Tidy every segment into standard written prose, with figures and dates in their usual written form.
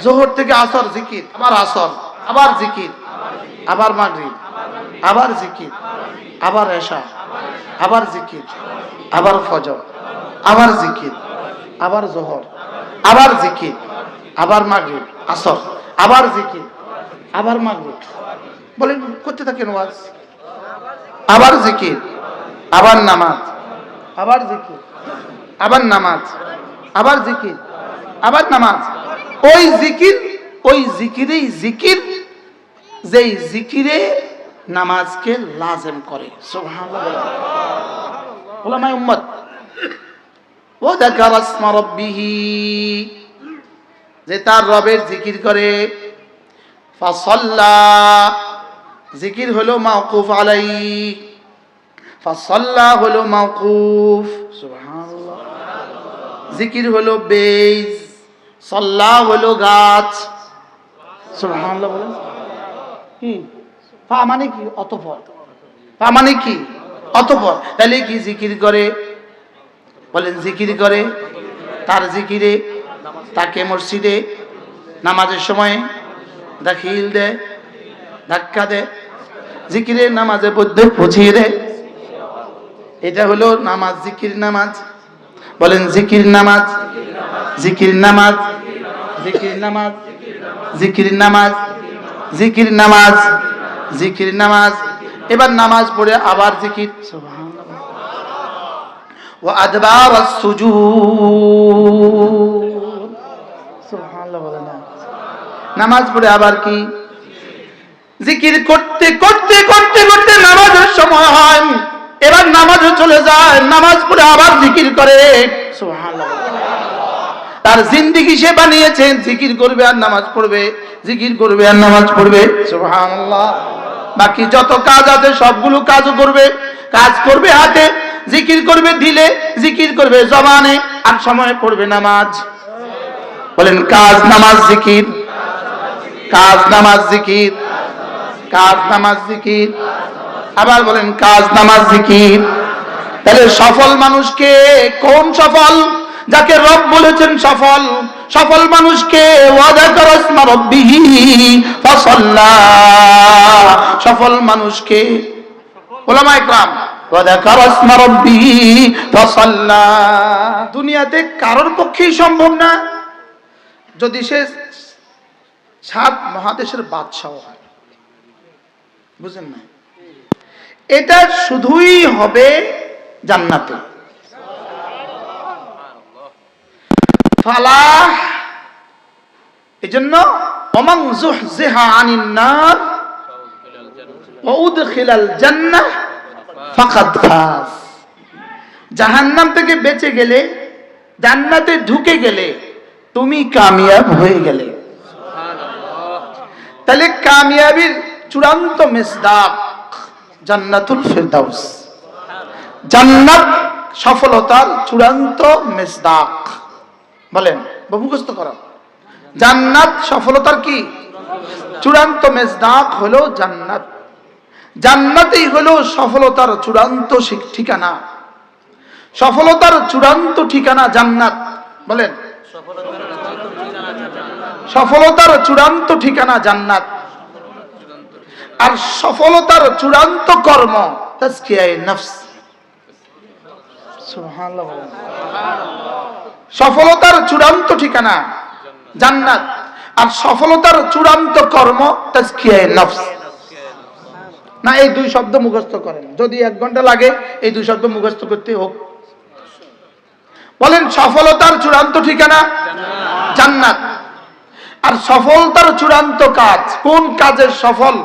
জোহর থেকে আসর জিকির, আবার আসর, আবার জিকির, আবার মাগরিব, আবার জিকির, আবার এশা, আবার জিকির, আবার ফজর, আবার জিকির, আবার জোহর, আবার জিকির, আবার মাগরিব, আসর, আবার জিকির, আবার মাগরিব। বলেন করতে থাকেন ওয়াজ। আবার জিকির, আবার নামাজ, আবার জিকির, আবার নামাজ, আবার জিকির, আবার নামাজ। ওই জিকির, ওই জিকিরেই জিকির, যেই জিকিরে নামাজকে লাজেম করে। সুবহানাল্লাহ। উলামায়ে উম্মত ওয়া যাকারা ইসমা রাব্বিহি, যে তার রবের জিকির করে, ফাসাল্লা, জিকির হলো মাওকুফ আলাইহি, ফাসাল্লা হলো মাওকুফ। সুবহানাল্লাহ। জিকির হলো বেজ, সাল্লা হলো গাছ। সুবহানাল্লাহ বলেন। কি ফা মানে কি? অতঃপর। ফা মানে কি? অতঃপর। তাহলে কি জিকির করে? বলেন জিকির করে। তার জিকিরে তাকে মসজিদে নামাজের সময় দাখিল দেয়, ধাক্কা দেয়, জিকিরে নামাজের মধ্যে পৌঁছিয়ে দেয়। এটা হলো নামাজ, জিকির নামাজ। বলেন জিকির নামাজ, জিকির নামাজ, জিকির নামাজ, জিকির নামাজ, জিকির নামাজ, জিকির নামাজ। এবার নামাজ পড়ে আবার জিকির। সুবহানাল্লাহ। ওয়া আদবার আস-সুজুদ। সুবহানাল্লাহ বলেন না। নামাজ পড়ে আবার কি? জিকির করতে করতে করতে করতে নামাজের সময় হয়, এবার নামাজে চলে যায়, নামাজ পড়ে আবার জিকির করে। সুবহানাল্লাহ। তার জিন্দেগি সে বানিয়েছেন জিকির করবে আর নামাজ পড়বে, জিকির করবে আর নামাজ পড়বে। সুবহানাল্লাহ। বাকি যত কাজ আছে সবগুলো কাজও করবে, কাজ করবে হাতে, জিকির করবে দিলে, জিকির করবে জবানে, আর সময় পড়বে নামাজ। বলেন কাজ নামাজ জিকির, কাজ নামাজ জিকির, কাজ নামাজ জিকির। আবার বলেন কাজ নামাজ জিকির। তাহলে সফল মানুষকে, কোন সফল? যাকে রব বলেছেন সফল। সফল মানুষকে ওয়া যাকারা ইসমা রাব্বিহি ফাসাল্লা। সফল মানুষকে উলামায়ে কেরাম ওয়া যাকারা ইসমা রাব্বিহি ফাসাল্লা। দুনিয়াতে কারোর পক্ষেই সম্ভব না যদি সে 7 মহাদেশের বাদশাহ হয়। বুঝেন না? এটা শুধুই হবে জান্নাতে। ফালাহ। এজন্য ওমান যুহযিহা আনিন নার ওয়া উদখিলাল জান্নাহ ফাকাদ ফাজ। জাহান্নাম থেকে বেঁচে গেলে, জান্নাতে ঢুকে গেলে তুমি কামিয়াব হয়ে গেলে। তাহলে কামিয়াবির চূড়ান্ত মেসদাক জান্নাতুল ফিরদাউস। জান্নাত সফলতার চূড়ান্ত মেসদাক। বলেন মুখস্থ করো। জান্নাত সফলতার কি চূড়ান্ত মেসদাক হলো জান্নাত। জান্নাতই হলো সফলতার চূড়ান্ত ঠিকানা। সফলতার চূড়ান্ত ঠিকানা জান্নাত। বলেন সফলতার চূড়ান্ত ঠিকানা জান্নাত। আর সফলতার চূড়ান্ত কর্ম তাজকিয়ায়ে নফস। সুবহানাল্লাহ। সফলতার চূড়ান্ত ঠিকানা জান্নাত, আর সফলতার চূড়ান্ত কর্ম তাজকিয়ায়ে নফস। না এই দুই শব্দ মুখস্থ করেন, যদি 1 ঘন্টা লাগে এই দুই শব্দ মুখস্থ করতে হোক। বলেন সফলতার চূড়ান্ত ঠিকানা জান্নাত, আর সফলতার চূড়ান্ত কাজ কোন কাজের সফল?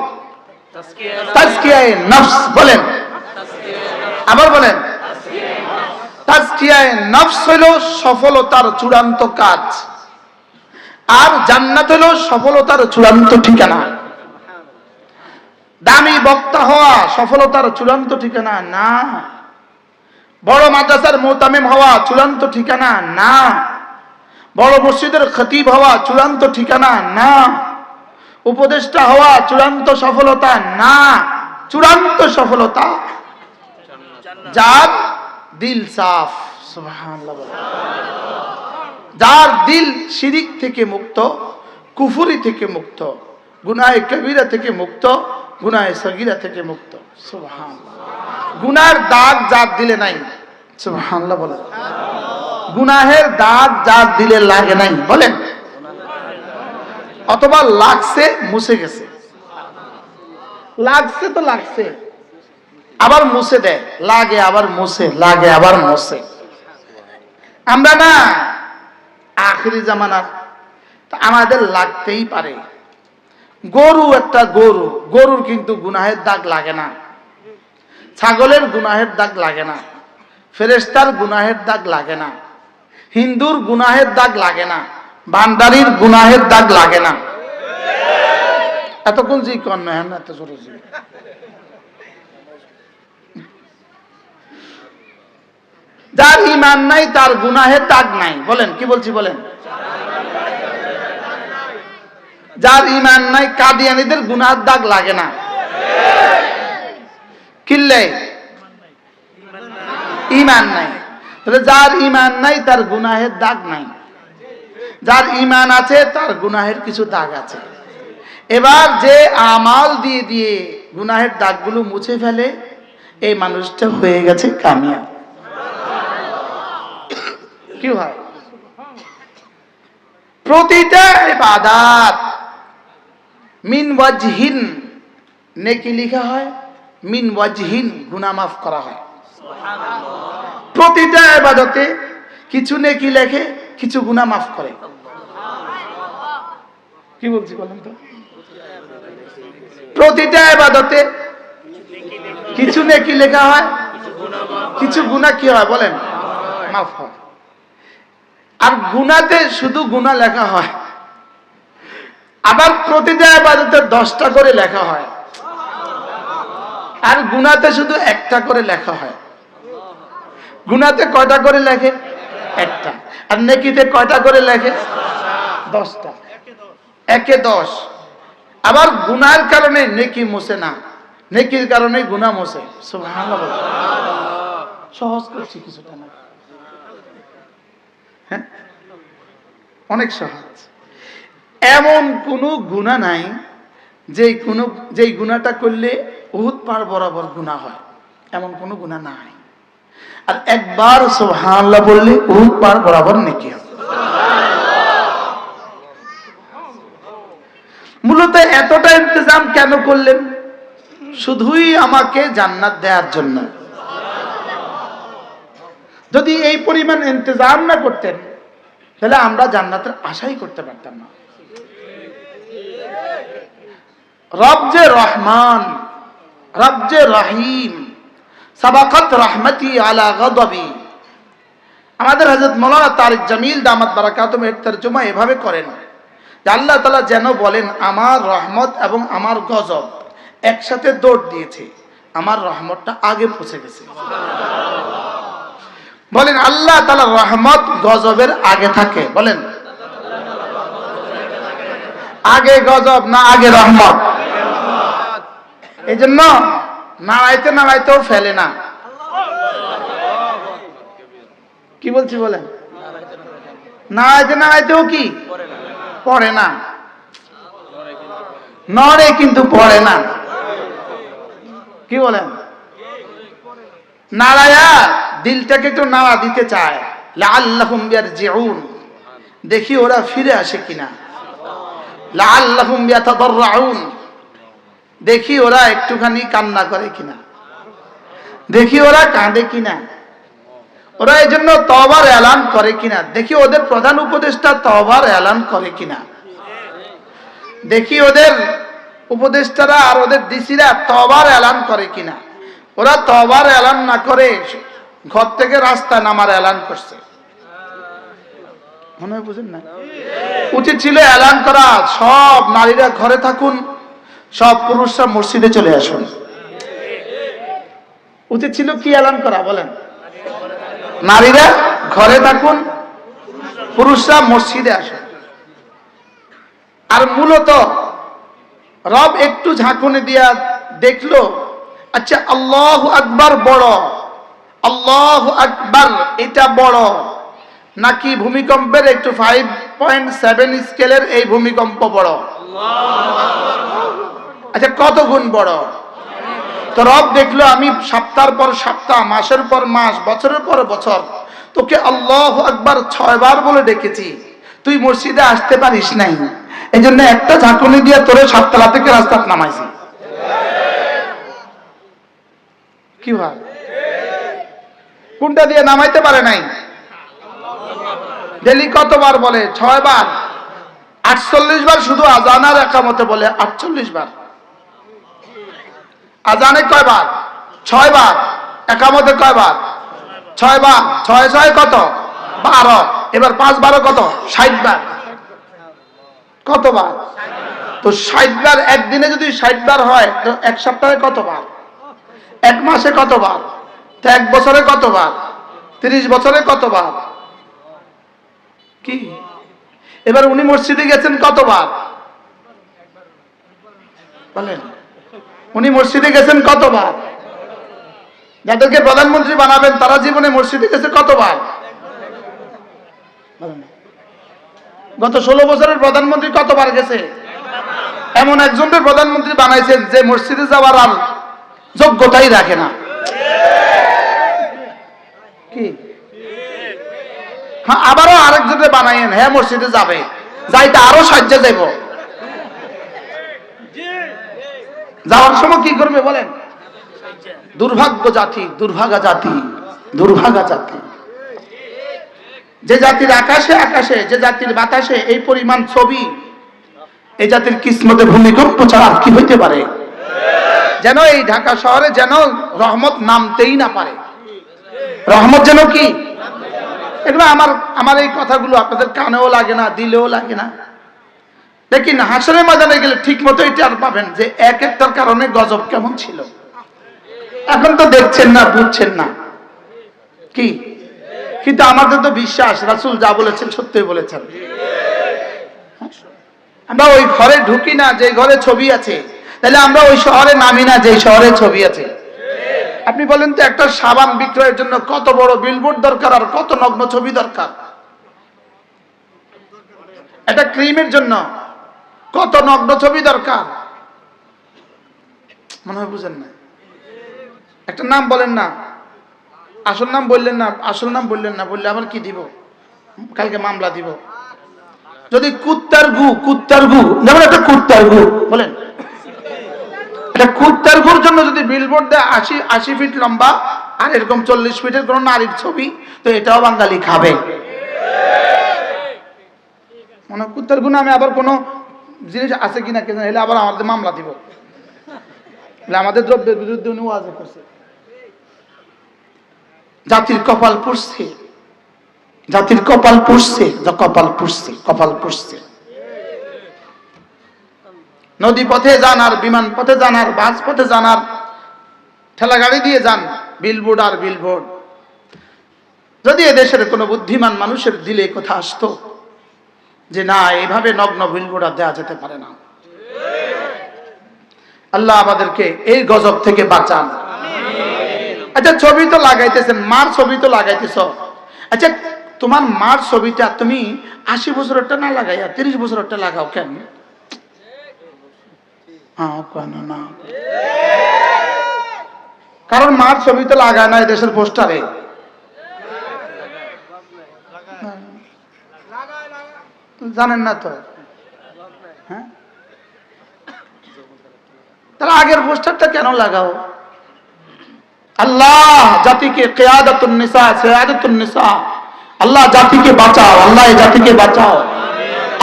তাজকিয়ায়ে নফস। বলেন আবার বলেন তাজকিয়ায়ে নফস হলো সফলতার চূড়ান্ত কাজ, আর জান্নাত হলো সফলতার চূড়ান্ত ঠিকানা। দামি বক্তা হওয়া সফলতার চূড়ান্ত ঠিকানা না। বড় মাদ্রাসার মুতামিম হওয়া চূড়ান্ত ঠিকানা না। বড় মসজিদের খতিব হওয়া চূড়ান্ত ঠিকানা না। উপদেষ্টা হওয়া চূড়ান্ত সফলতা না। চূড়ান্ত সফলতা যার দিল সাফ। সুবহানাল্লাহ। যার দিল শিরিক থেকে মুক্ত, কুফরি থেকে মুক্ত, গুনাহে কবিরা থেকে মুক্ত, গুনাহে সগীরা থেকে মুক্ত। সুবহানাল্লাহ। গুনার দাগ যার দিলে নাই, সুবহানাল্লাহ বলেন। গুনাহের দাগ যার দিলে লাগে নাই বলেন, অথবা লাগছে মুছে গেছে। লাগছে তো লাগছে, আবার মুছে দেয়, লাগে আবার মুছে, লাগে আবার মুছে। আমরা না আখিরি জামানার, আমাদের লাগতেই পারে। গরু একটা গরু, গরুর কিন্তু গুনাহের দাগ লাগে না, ছাগলের গুনাহের দাগ লাগে না, ফেরেশতার গুনাহের দাগ লাগে না, হিন্দুর গুনাহের দাগ লাগে না, বান্দারির গুনাহের দাগ লাগে না। এতক্ষণ জি কন না, এত ছোট জি। যার ঈমান নাই তার গুনাহের দাগ নাই, বলেন কি বলছি বলেন। যার ঈমান নাই কাদিয়ানীদের গুনাহের দাগ লাগে না। কিল্লে ঈমান নাই, তাহলে যার ঈমান নাই তার গুনাহের দাগ নাই। যার ঈমান আছে তার গুনাহের কিছু দাগ আছে। এবার যে আমাল দিয়ে দিয়ে গুনাহের দাগগুলো মুছে ফেলে, এই মানুষটা হয়ে গেছে কামিয়াব। কি হয়? প্রতিটা ইবাদত মিন ওয়াজহিন নেকি লেখা হয়, মিন ওয়াজহিন গুনাহ মাফ করা হয়। প্রতিটা ইবাদতে কিছু নেকি লেখে, কিছু গুনাহ মাফ করে। কি বলছি বলেন তো? প্রতিটা ইবাদতে কিছু নেকি লেখা হয়, কিছু গুনাহ কি হয় বলেন, মাফ হয়। আর গুনাহতে শুধু গুনাহ লেখা হয়, আবার প্রতিটা ইবাদতে 10টা করে লেখা হয়, আর গুনাহতে শুধু একটা করে লেখা হয়। গুনাহতে কয়টা করে লেখে? একটা। আর নেকিতে কয়টা করে লেখে? 10টা। একে 10। আবার গুনাহের কারণে নেকি মুছে না, নেকির কারণে গুনাহ মুছে। সুবহানাল্লাহ। সহজ করছি কিছুটা না, হ্যাঁ অনেক সহজ। এমন কোন গুনাহ নাই যেই গুনাহটা করলে উহুদ পাহাড় বরাবর গুনাহ হয়, এমন কোন গুনাহ নাই। আর একবার সুবহানাল্লাহ বললে উহুদ পাহাড় বরাবর নেকি হয়। মূলত এতটা ইন্তজাম কেন করলেন? শুধুই আমাকে জান্নাত দেওয়ার জন্য। যদি এই পরিমাণ ইন্তজাম না করতেন তাহলে আমরা জান্নাতের আশাই করতে পারতাম না। রব যে রহমান, রব যে রহিম, সাবাকাত রহমতি আলা গদবি। আমাদের হযরত মাওলানা তারিক জামিল দামাত বারাকাতুহু এর তরজমা এভাবে করেন যে আল্লাহ তাআলা যেন বলেন আমার রহমত এবং আমার গজব একসাথে দৌড় দিয়েছে, আমার রহমতটা আগে পৌঁছে গেছে। বলেন আল্লাহ তাআলার রহমত গজবের আগে থাকে, বলেন আগে গজব না আগে রহমত। এই জন্য নাড়াইতে নাড়াইতেও ফেলে না। কি বলছি বলেন? নাড়াইতে নাড়াইতেও কি পড়ে না, নড়ে কিন্তু পড়ে না। কি বলেন? নাড়ায়া দিলটাকে একটু নাড়া দিতে চায়, লাআল্লাহুম ইয়ারজিউন, দেখি ওরা ফিরে আসে কিনা। লাআল্লাহুম ইয়াতাদাররাউন, দেখি ওরা একটুখানি কান্না করে কিনা, দেখি ওরা কাঁদে কিনা, ওরা এই জন্য তওবার এলান করে কিনা, দেখি ওদের প্রধান উপদেষ্টা তওবার এলান করে কিনা, দেখি ওদের উপদেষ্টারা আর ওদের ডিসিরা তওবার এলান করে কিনা। ওরা তওবার এলান না করে ঘর থেকে রাস্তায় নামার এলান করছে। মনে হয় বুঝেন না? উচিত ছিল এলান করা, সব নারীরা ঘরে থাকুন, সব পুরুষরা মসজিদে চলে আসুন। উচিত ছিল কি এলান করা বলেন? নারীরা ঘরে থাকুন, পুরুষরা মসজিদে আসুন। আর মূলত রব একটু ঝাঁকুনি দিয়া দেখলো, আচ্ছা আল্লাহু আকবার বড়, আল্লাহু আকবার এটা বড় নাকি ভূমিকম্পের একটু 5 6.7 স্কেলের এই ভূমিকম্প বড়। আচ্ছা কত গুণ বড়? তো রব দেখলো আমি সপ্তাহের পর সপ্তাহ, মাসের পর মাস, বছরের পর বছর তোকে আল্লাহু আকবার 6 বার বলে ডেকেছি, তুই মসজিদে আসতে পারিস নাই, এই জন্য একটা ঝাঁকুনি দিয়ে তোরে 7 তলা থেকে রাস্তায় নামাইছি। কি ভাই, কোনটা দিয়ে নামাইতে পারে নাই? ডেলি কতবার বলে? 6 বার। 48 বার শুধু আজান আর একামতে বলে, 48 বার। আজানে কয় বার? 6 বার। একামতে কয় বার? 6 বার। 6 6 কত? 12। এবার 5 12 কত? 60 বার। কতবার? তো 60 বার একদিনে যদি 60 বার হয় তো এক সপ্তাহে কতবার? এক মাসে কতবার? তো এক বছরে কতবার? 30 বছরে কতবার? কি এবার উনি মসজিদে গেছেন কতবার বলেন? উনি মসজিদে গেছেন কতবার? যাদেরকে প্রধানমন্ত্রী বানাবেন তারা জীবনে মসজিদে গেছে কতবার? গত 16 বছরের প্রধানমন্ত্রী কতবার গেছে? এমন একজনকে প্রধানমন্ত্রী বানাইছেন যে মসজিদে যাওয়ার আর যোগ্যতাই রাখে না। কি হ্যাঁ, আবারও আরেকজনকে বানাইয়েন, হ্যাঁ মসজিদে যাবে, যাইতে আরো সাহায্য যাইব। যাওয়ার সময় কি করবে বলেন? দুর্ভাগ্য জাতি, দুর্ভাগা জাতি, দুর্ভাগা জাতি। যে জাতির আকাশে আকাশে, যে জাতির বাতাসে এই পরিমাণ ছবি, এই জাতির কিসমতে ভূমিকম্প ছাড়া কি হইতে পারে? যেন এই ঢাকা শহরে যেন রহমত নামতেই না পারে। রহমত যেন কি? এগুলো আমার এই কথাগুলো আপনাদের কানেও লাগে না, দিলেও লাগে না। দেখি না হাসরের ময়দানে গেলে ঠিক মতো এটা আর পাবেন যে এক একটার কারণে গজব কেমন ছিল। এখন তো দেখছেন না, বুঝছেন না কি, কিন্তু আমাদের তো বিশ্বাস রাসূল যা বলেছেন সত্যই বলেছেন। আমরা ওই ঘরে ঢুকি না যে ঘরে ছবি আছে, তাহলে আমরা ওই শহরে নামি না যে শহরে ছবি আছে। আপনি বলেন তো একটা সাবান বিক্রয়ের জন্য কত বড় বিলবোর্ড দরকার আর কত নগ্ন ছবি দরকার? একটা ক্রিমের জন্য কত নগ্ন ছবি দরকার? মনে হয় বুঝেন না। একটা নাম বলেন না, আসল নাম বললেন না, আসল নাম বললেন না, বললে আবার কি দিব? কালকে মামলা দিব। যদি কুত্তার গু, কুত্তার গু যেমন একটা কুত্তার গু বলেন, একটা কুত্তার গুর জন্য যদি বিলবোর্ড দেয় 80 ফিট লম্বা আর এরকম 40 ফিটের কোন নারীর ছবি, তো এটাও বাঙালি খাবে। মনে কুত্তার গু নামে আবার কোন জিনিস আছে কিনা কে জানে, এলে আবার আমাদের মামলা দিব, আমাদের দ্রব্যের বিরুদ্ধে উনি ওয়াজ করছে। জাতির কপাল পুড়ছে, জাতির কপাল পুড়ছে, কপাল পুড়ছে, কপাল পুড়ছে। নদী পথে যান আর বিমান পথে যান আর বাস পথে যান আর ঠেলা গাড়ি দিয়ে যান, বিলবোর্ড আর বিলবোর্ড। যদি এদেশের কোনো বুদ্ধিমান মানুষের দিলে কথা আসতো যে না এইভাবে নগ্ন বিলবোর্ড আর দেওয়া যেতে পারে না। আল্লাহ আমাদেরকে এই গজব থেকে বাঁচান। আচ্ছা ছবি তো লাগাইতেছেন, মার ছবি তো লাগাইতেছ, আচ্ছা তোমার মার ছবিটা তুমি 80 বছরেরটা না লাগাইয়া 30 বছরেরটা লাগাও কেন? না, কারণ মার ছবি তো লাগায় না দেশের পোস্টারে। জানেন না তো? হ্যাঁ, তাহলে আগের পোস্টারটা কেন লাগাও? আল্লাহ জাতিকে কিয়াদাতুন নিসা, সিয়াদাতুন নিসা, আল্লাহ জাতিকে বাঁচাও, আল্লাহ এই জাতিকে বাঁচাও,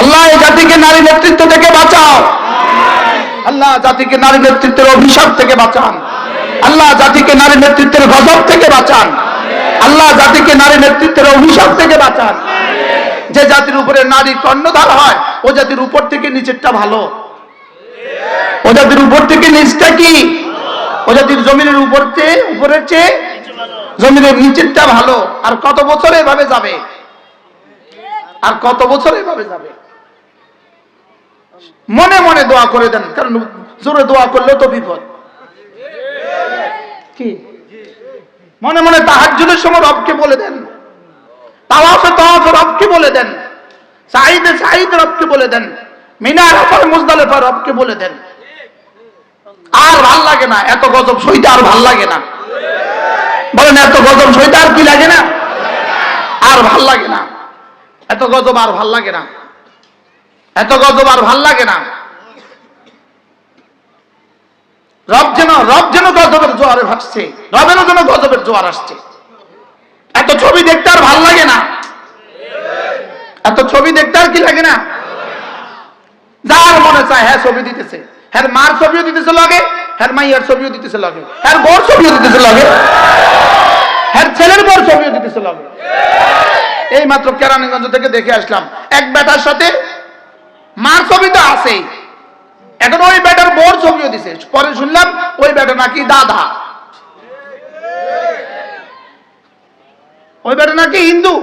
আল্লাহ এই জাতিকে নারী নেতৃত্ব থেকে বাঁচাও, আল্লাহ জাতিকে নারী নেতৃত্বের অভিশাপ থেকে বাঁচান, আল্লাহ জাতিকে নারী নেতৃত্বের গজব থেকে বাঁচান, আল্লাহ জাতিকে নারী নেতৃত্বের অভিশাপ থেকে বাঁচান। যে জাতির উপরে নারী কর্ণধার হয় ও জাতির উপর থেকে নিচেরটা ভালো, ও জাতির উপর থেকে নিচটা কি, ও জাতির জমিনের উপরের চেয়ে জমিনের নিচেরটা ভালো। আর কত বছর এভাবে যাবে, আর কত বছর এভাবে যাবে? মনে মনে দোয়া করে দেন, কারণ জোরে দোয়া করলেও তো বিপদ। কি মনে মনে তাহাজ্জুদের সময় রবকে বলে দেন, তাওয়াফে রবকে বলে দেন সাঈদে সাঈদ রবকে বলে দেন, মিনা আরাফার মুজদালিফা রবকে বলে দেন। আর ভাল লাগে না, এত গজব সইতে আর ভাল লাগে না। বলেন এত গজব সইতে আর কি লাগে না? আর ভাল লাগে না, এত গজব আর ভাল লাগে না, এত গজব আর ভাল লাগে না। রব যেন গজবের জোয়ারে ভাসছে, রবেরও যেন গজবের জোয়ার আসছে। এত ছবি দেখতে আর ভাল লাগে না, এত ছবি দেখতে আর কি লাগে না? যার মনে চায় হ্যাঁ ছবি দিতেছে, হ্যাঁ মার ছবিও দিতেছে লগে, হ্যাঁ মাইয়ার ছবিও দিতেছে লগে, হ্যাঁ বর ছবিও দিতেছে লগে, হ্যাঁ ছেলের বর ছবিও দিতেছে লগে। এই মাত্র কেরানীগঞ্জ থেকে দেখে আসলাম, এক বেটার সাথে মার ছবি তো আছেই, এখন ওই বেটার বর ছবিও দিছে। পরে শুনলাম ওই বেটা নাকি দাদা, ওই বেটা নাকি হিন্দু।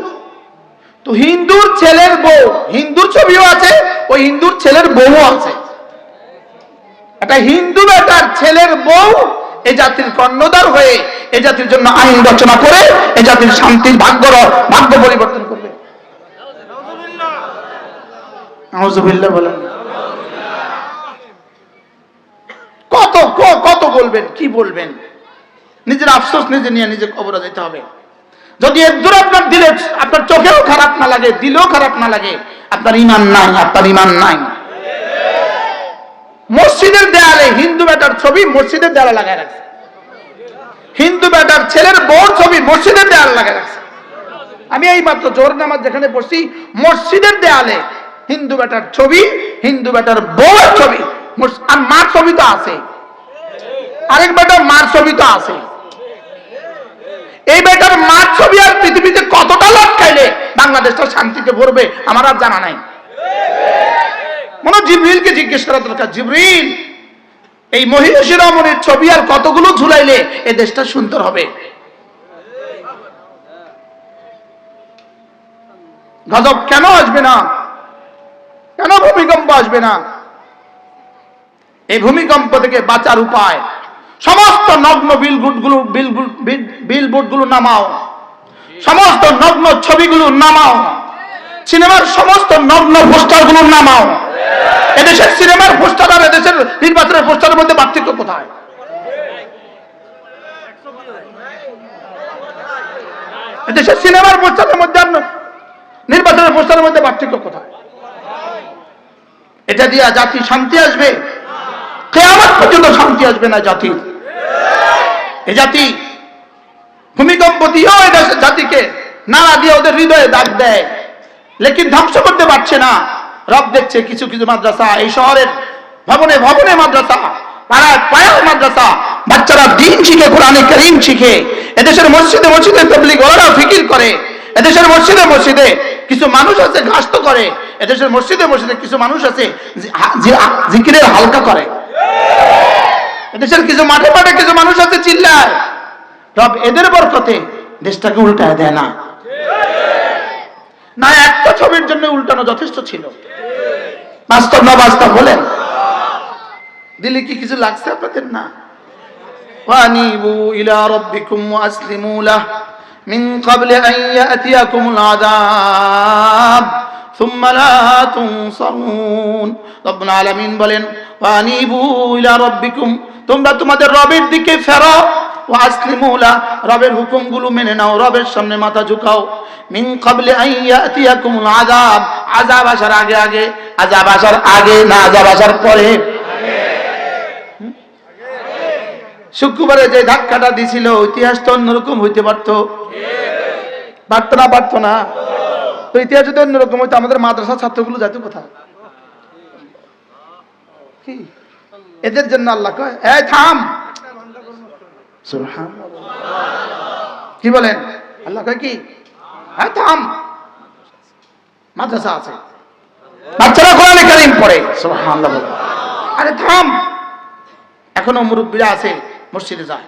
তো হিন্দুর ছেলের বউ, হিন্দুর ছবিও আছে, ওই হিন্দুর ছেলের বউ আছে। একটা হিন্দু বেটার ছেলের বউ এ জাতির কর্ণধার হয়ে এ জাতির জন্য আইন রচনা করে এ জাতির শান্তির ভাগ্য পরিবর্তন করবে। আউযুবিল্লাহ বলেন। কত বলবেন, কি বলবেন? নিজের আফসোস নিজে নিয়ে নিজে কবরে যেতে হবে। যদি একদূর আপনার দিলে, আপনার চোখেও খারাপ না লাগে, দিলেও খারাপ না লাগে, আপনার ঈমান নাই, আপনার ঈমান নাই। মসজিদের দেয়ালে হিন্দু বেটার ছবি মসজিদের দেয়ালে লাগায় রাখছে, হিন্দু বেটার ছেলের বউর ছবি মসজিদের দেয়ালে লাগায় রাখছে। আমি এই মাত্র জোহর নামাজ যেখানে পড়ছি, মসজিদের দেয়ালে হিন্দু বেটার ছবি, হিন্দু বেটার বউয়ের ছবি, আর মার ছবি তো আছে, আরেক বেটার মার ছবি তো আছে। এই বেটার মার ছবি আর পৃথিবীতে কতটা লটকাইলে বাংলাদেশটা শান্তিতে ভরবে আমার আর জানা নাই। মনে জিবরিলকে জিজ্ঞেস করা দরকার, জিবরিল এই মহিষী রমণীর ছবি আর কতগুলো ঝুলাইলে এ দেশটা সুন্দর হবে? গজব কেন আসবে না? কেন ভূমিকম্প আসবে না? এই ভূমিকম্প থেকে বাঁচার উপায়, সমস্ত নগ্ন বিলবোর্ডগুলো নামাও, সমস্ত নগ্ন ছবিগুলো নামাও, সিনেমার সমস্ত নগ্ন পোস্টারগুলো নামাও। এদেশের সিনেমার পোস্টার আর এদেশের নির্বাচনের পোস্টারের মধ্যে পার্থক্য কোথায়? এদেশের সিনেমার পোস্টারের মধ্যে নির্বাচনের পোস্টারের মধ্যে পার্থক্য কোথায়? এটা দিয়া জাতি শান্তি আসবে? কিয়ামত পর্যন্ত শান্তি আসবে না জাতির। এই জাতি ভূমিকম্প দিয়েও এই দেশের জাতিকে নাড়া দিয়ে ওদের হৃদয়ে দাগ দেয়, লেকিন ধ্বংস করতে পারছে না। রব দেখছে কিছু কিছু মাদ্রাসা, এই শহরের ভবনে ভবনে মাদ্রাসা, পাড়ায় পাড়ায় মাদ্রাসা, বাচ্চারা দ্বীন শিখে, কোরআনে কারীম শিখে। এদেশের মসজিদে মসজিদে তাবলীগ ওলারা ফিকির করে। এদেশের মসজিদে মসজিদে কিছু মানুষ আছে গাস্ত করে। এদেশের মসজিদে মসজিদে কিছু মানুষ আছে জিকিরের হালকা করে। এদেশের কিছু মাঠে মাঠে কিছু মানুষ আছে চিল্লায়। রব এদের বরকতে দেশটাকে উল্টায় দেয় না। না একটা ছবির জন্য উল্টানো যথেষ্ট ছিল। বাস্তব না বাস্তব বলেন? দিলে কি কিছু লাগছে আপনাদের? না। ওয়ানিবু ইলা রাব্বিকুম ওয়াসলিমু লাহু মিন ক্বাবলি আন ইয়াতিয়াকুমুল আযাব সুম্মা লা তুনসারুন। রব্বুল আলামিন বলেন, ওয়ানিবু ইলা রাব্বিকুম, তোমরা তোমাদের রবের দিকে ফেরো, ওয়াসলিমু লাহু, রবের হুকুমগুলো মেনে নাও, রবের সামনে মাথা ঝুঁকাও। মিন ক্বাবলি আন ইয়াতিয়াকুমুল আযাব, আযাব আসার আগে আগে, আযাব আসার আগে না আযাব আসার পরে। শুক্রবারে যে ধাক্কাটা দিছিল ইতিহাস তো অন্যরকম হইতে পারতো, পারতো না? তো ইতিহাস যদি অন্যরকম হইতো আমাদের মাদ্রাসা ছাত্রগুলো যেত কোথায়? কি এদের জন্য আল্লাহ কয়, এই থাম। সুবহানাল্লাহ, কি বলেন? আল্লাহ কয় কি, হ্যাঁ থাম, মাদ্রাসা আছে, বাচ্চারা কোরআনে কারীম পড়ে। সুবহানাল্লাহ, আরে থাম, এখনো মুরব্বীরা আছে মসজিদে যায়।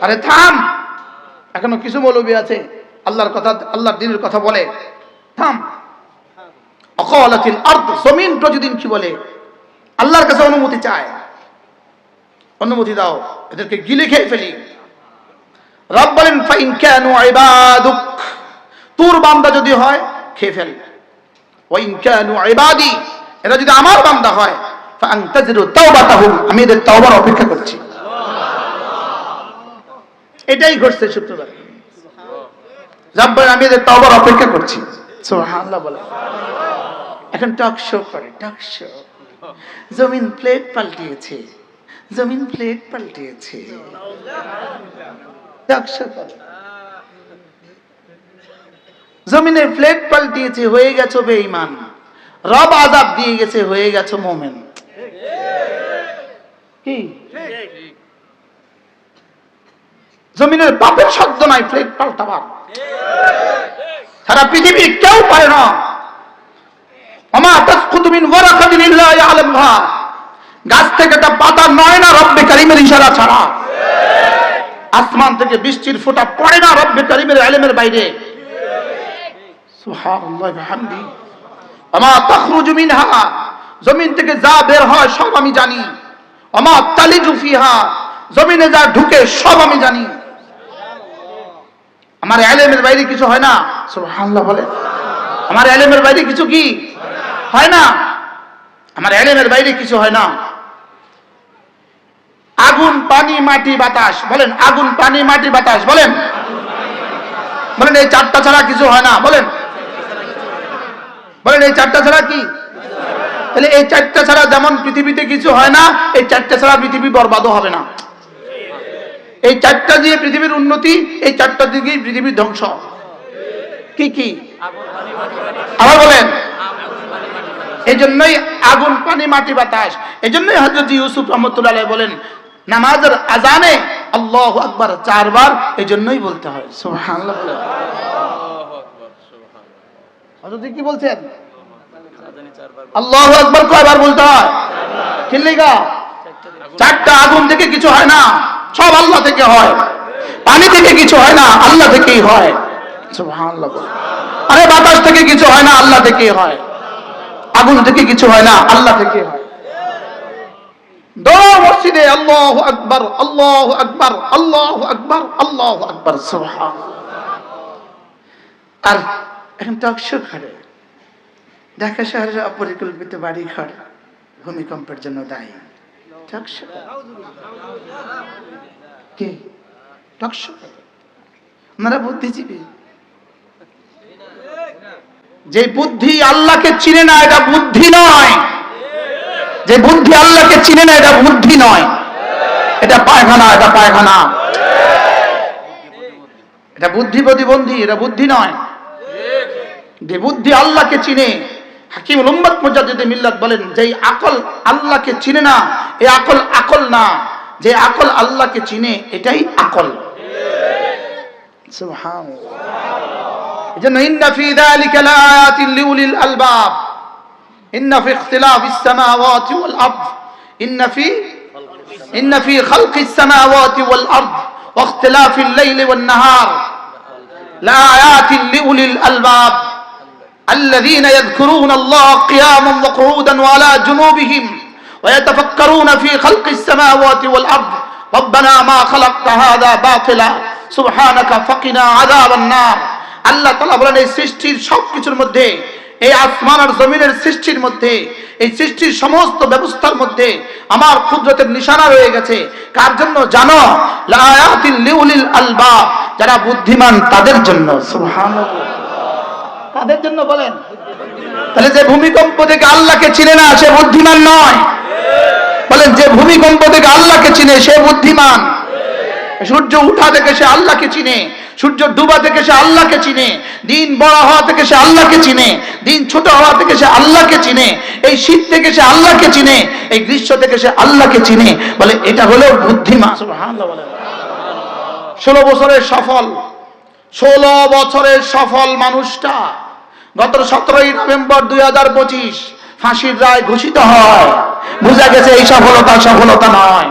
আরে থাম, এখনো কিছু মৌলবী আছে আল্লাহর কথা, আল্লাহর দ্বীনের কথা বলে। থাম। অকালাতিল আরদ, জমিন প্রতিদিন কি বলে? আল্লাহর কাছে অনুমতি চায়, অনুমতি দাও, এদেরকে গিলে খেয়ে ফেলি। রব বলেন, ফাইন কানু ইবাদুক, তোর বান্দা যদি হয় খেয়ে ফেল। ওয়া ইন কানু ইবাদি, এরা যদি আমার বান্দা হয়, ফাআনতাজিরু তাওবাতাহুম, আমি এদের তওবার অপেক্ষা করছি। এটাই ঘটছে শুক্রবার। রব্বানা, আমি এদের তওবার অপেক্ষা করছি। সুবহানাল্লাহ বলে। এখন টক শো করে, টক শো। জমিন প্লেট পাল্টিয়েছে, জমিন প্লেট পাল্টিয়েছে, টক শো করে। জমিনের প্লেট পাল্টিয়েছে, হয়ে গেছো বেঈমান। রব আযাব দিয়ে গেছে, হয়ে গেছো মুমিন। কি জমিনের বাপের শব্দ নাই প্লেট পাল্টাবার। সারা পৃথিবীর কেউ পারে না। ওমা তাসকুতু মিন ওয়ারাকাতিন ইল্লা ইয়ালামুহা, গাছ থেকে একটা পাতা নয় না রব্বে কারীমের ইশারা ছাড়া। আসমান থেকে বৃষ্টির ফোঁটা পড়ে না রব্বে কারীমের ইলমের বাইরে। সুবহানাল্লাহি ওয়া বিহামদিহি। ওমা তাখরুজু মিনহা, জমিন থেকে যা বের হয় সব আমি জানি। ওমা তালিজু ফিহা, জমিনে যা ঢুকে সব আমি জানি। আমার ইলমের বাইরে কিছু হয় না। সুবহানাল্লাহ বলে। আমার ইলমের বাইরে কিছু কি হয় না? আমার ইলমের বাইরে কিছু হয় না। আগুন, পানি, মাটি, বাতাস, বলেন আগুন, পানি, মাটি, বাতাস, বলেন বলেন এই চারটা ছাড়া কিছু হয় না। বলেন বলেন এই চারটা ছাড়া কি? তাহলে এই চারটা ছাড়া যেমন পৃথিবীতে কিছু হয় না, এই চারটা ছাড়া পৃথিবী বরবাদও হবে না। এই চারটা দিয়ে পৃথিবীর উন্নতি, এই চারটা দিকেই পৃথিবীর ধ্বংস। কি কি? আবার বলেন। এই জন্যই আগুন, পানি, মাটি, বাতাস। এই জন্যই হযরত ইউসুফ রাহমাতুল্লাহ আলাইহি বলেন নামাজের আজানে আল্লাহু আকবার 4 বার, এই জন্যই বলতে হয়। সুবহানাল্লাহ। হযরত কি বলছেন? আল্লাহু আকবার কয়বার বলতে হয়? কি লাগা? চারটা। আগুন থেকে কিছু হয় না, সব আল্লাহ থেকে হয়। পানি থেকে কিছু হয় না, আল্লাহ থেকেই হয়। সুবহানাল্লাহ। আরে বাতাস থেকে কিছু হয় না, আল্লাহ থেকেই হয়। আগুন থেকে কিছু হয় না, আল্লাহ থেকে হয়। দোয়া মসজিদে আল্লাহু আকবার, আল্লাহু আকবার, আল্লাহু আকবার, আল্লাহু আকবার। সুবহানাল্লাহ। আর এখন টকশো করে ঢাকা শহরের অপরিকল্পিত বাড়ি ঘর ভূমিকম্পের জন্য দায়ী। টকশো কি? টকশো আপনারা বুদ্ধিজীবী। যে বুদ্ধি আল্লাহকে চিনে না, এটা বুদ্ধি নয়। যে বুদ্ধি আল্লাহকে চিনে না, এটা বুদ্ধি নয়, এটা পায়খানা, এটা পায়খানা। এটা বুদ্ধি প্রতিবন্ধী, এটা বুদ্ধি নয়। যে বুদ্ধি আল্লাহকে চিনে, হাকিমুল উম্মত মুজাদ্দিদ মিল্লাত বলেন, যেই আকল আল্লাহকে চিনে না, এই আকল আকল না। যে আকল আল্লাহকে চিনে, এটাই আকল। সুবহানাল্লাহ। এজন্য ইন্না ফি যালিকা লাআয়াতিন লিউলিল আলবাব, ইন্না ফি ইখতিলাফিস সামাওয়াতি ওয়াল আরদ, ইন্না ফি খালকিস সামাওয়াতি ওয়াল আরদ ওয়া ইখতিলাফিল লাইলি ওয়ান নাহার লাআয়াতিন লিউলিল আলবাব الذين يذكرون الله قياما وقعودا وعلى جنوبهم ويتفكرون في خلق السماوات والأرض ربنا ما خلقت هذا باطلا سبحانك فقنا عذاب النار। আল্লাহ তাআলা বলেন এই সৃষ্টির সবকিছুর মধ্যে, এই আসমান আর জমিনের সৃষ্টির মধ্যে, এই সৃষ্টির সমস্ত ব্যবস্থার মধ্যে আমার কুদরতের নিশানা রয়ে গেছে। কার জন্য জানো? লাআয়াতিল লিউলিল আলবাব, যারা বুদ্ধিমান তাদের জন্য। সুবহানাল্লাহ। কাদের জন্য বলেন? তাহলে যে ভূমিকম্প থেকে আল্লাহকে চিনে না, সে বুদ্ধিমান নয়। বলেন যে ভূমিকম্প থেকে আল্লাহকে চিনে, সে বুদ্ধিমান। সূর্য উঠা থেকে সে আল্লাহকে চিনে, সূর্য ডুবা থেকে সে আল্লাহকে চিনে, দিন বড় হওয়া থেকে সে আল্লাহকে চিনে, দিন ছোট হওয়া থেকে সে আল্লাহকে চিনে, এই শীত থেকে সে আল্লাহকে চিনে, এই গ্রীষ্ম থেকে সে আল্লাহকে চিনে। বলে এটা হলো বুদ্ধিমান। সুবহানাল্লাহ বলেন। 16 বছরের সফল, 16 বছরের সফল মানুষটা গত 17ই নভেম্বর 2025 ফাঁসির রায় ঘোষিত হয়। বুঝা গেছে এই সফলতা নয়।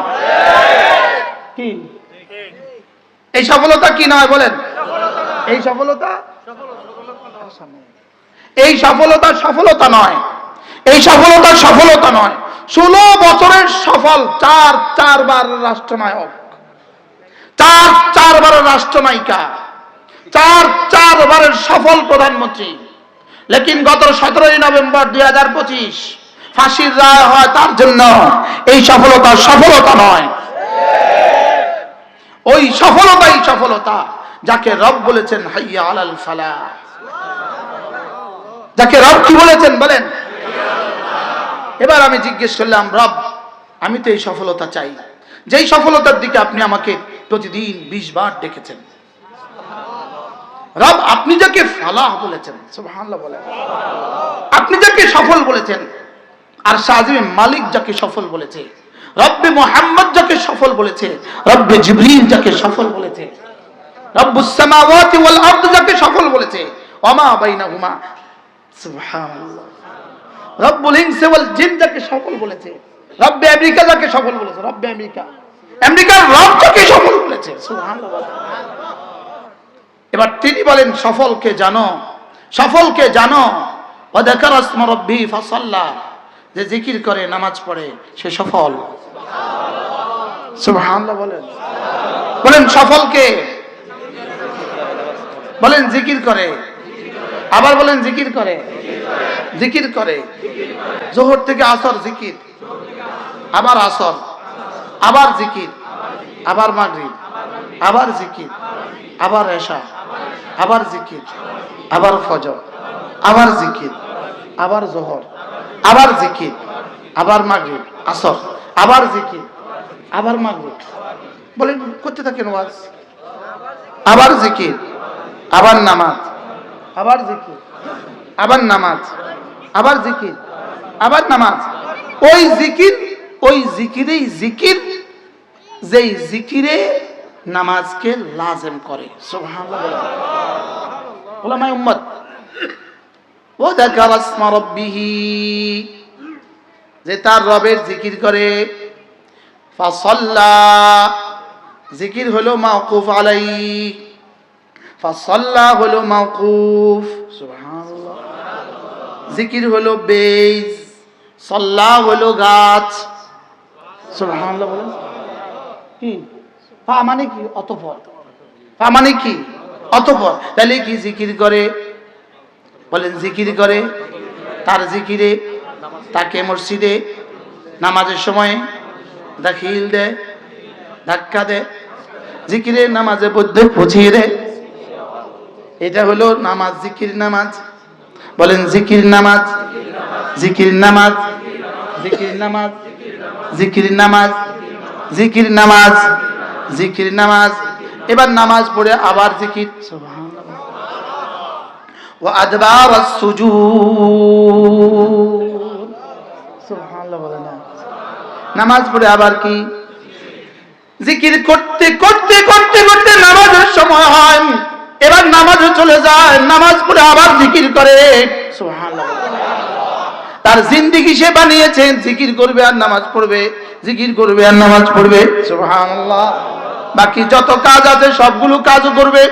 কি এই সফলতা কি নয় বলেন? এই সফলতা সফলতা নয়। এই সফলতা নয়। 16 বছরের সফল, চারবার রাষ্ট্রনায়ক, চারবারের রাষ্ট্রনায়িকা, চারবারের সফল প্রধানমন্ত্রী, লেকিন গত 17 নভেম্বর 2025 ফাঁসির রায় হয় তার জন্য এই সফলতা সফলতা নয়, ওই সফলতাই সফলতা যাকে রব বলেছেন হাইয়া আলাল ফালাহ, যাকে রব কি বলেছেন বলেন। এবার আমি জিজ্ঞেস করলাম, রব আমি তো এই সফলতা চাই, যেই সফলতার দিকে আপনি আমাকে প্রতিদিন 20 বার ডেকেছেন। রব আপনি যাকে ফালাহ বলেছেন, সুবহানাল্লাহ বলেন, আপনি যাকে সফল বলেছেন, আর শাহজিবে মালিক যাকে সফল বলেছে, রব্বে মুহাম্মদ যাকে সফল বলেছে, রব্বে জিবরিল যাকে সফল বলেছে, রব্বুস সামাওয়াতি ওয়াল আরদ যাকে সফল বলেছে, ওমা বাইনাহুমা, সুবহানাল্লাহ, রব্বুল ইনসি ওয়াল জিন যাকে সফল বলেছে, রব্বে আমেরিকা যাকে সফল বলেছে, রব্বে আমেরিকা, আমেরিকার রব যাকে সফল বলেছে, সুবহানাল্লাহ। এবার তিনি বলেন সফলকে জানো, সফলকে জানো, ওয়া যাকারা ইসমা রাব্বি ফাসাল্লা, যে জিকির করে নামাজ পড়ে সে সফল, সুবহানাল্লাহ বলেন, বলেন সফলকে, বলেন জিকির করে, আবার বলেন জিকির করে, জিকির করে, যোহর থেকে আসর জিকির, আবার আসর, আবার জিকির, আবার মাগরিব, আবার জিকির, আবার এশা, আবার জিকির, আবার ফজর, আবার জিকির, আবার যোহর, আবার জিকির, আবার মাগরিব, আসর, আবার জিকির, আবার মাগরিব, বলেন করতে থাকেন ওয়াজ, আবার জিকির, আবার নামাজ, আবার জিকির, আবার নামাজ, আবার জিকির, আবার নামাজ, ওই জিকির, ওই জিকিরেই জিকির, যেই জিকিরে নামাজকে লাজেম করে, সুবহানাল্লাহ। উলামায়ে উম্মত, ওয়া যাকারা ইসমা রাব্বিহি, যে তার রবের জিকির করে, ফাসাল্লা, জিকির হলো মাওকুফ আলাইহি, ফাসাল্লা হলো মাওকুফ, সুবহানাল্লাহ, জিকির হলো বেজ, সাল্লা হলো গাছ, সুবহানাল্লাহ বলেন। কি ফা মানে কি? অতঃপর। ফা মানে কি? অতঃপর। তাহলে কি জিকির করে? বলেন জিকির করে, তার জিকিরে তাকে মসজিদে নামাজের সময় দাখিল দেয়, ধাক্কা দেয়, জিকিরে নামাজে মধ্যে পৌঁছিয়ে দেয়। এটা হলো নামাজ, জিকির নামাজ। বলেন জিকির নামাজ, জিকির নামাজ, জিকির নামাজ, জিকির নামাজ, জিকির নামাজ, জিকির নামাজ। এবার নামাজ পড়ে আবার জিকির, সুবহানাল্লাহ। ওয়া আদবারাস সুজুদ, সুবহানাল্লাহ বলেন না। নামাজ পড়ে আবার কি? জিকির করতে করতে করতে করতে নামাজের সময় হয়, এবার নামাজে চলে যায়, নামাজ পড়ে আবার জিকির করে, সুবহানাল্লাহ। তার জিন্দেগি সে বানিয়েছেন জিকির করবে আর নামাজ পড়বে, জিকির করবে আর নামাজ পড়বে, সুবহানাল্লাহ। বাকি যত কাজ আছে সবগুলো কাজও করবে,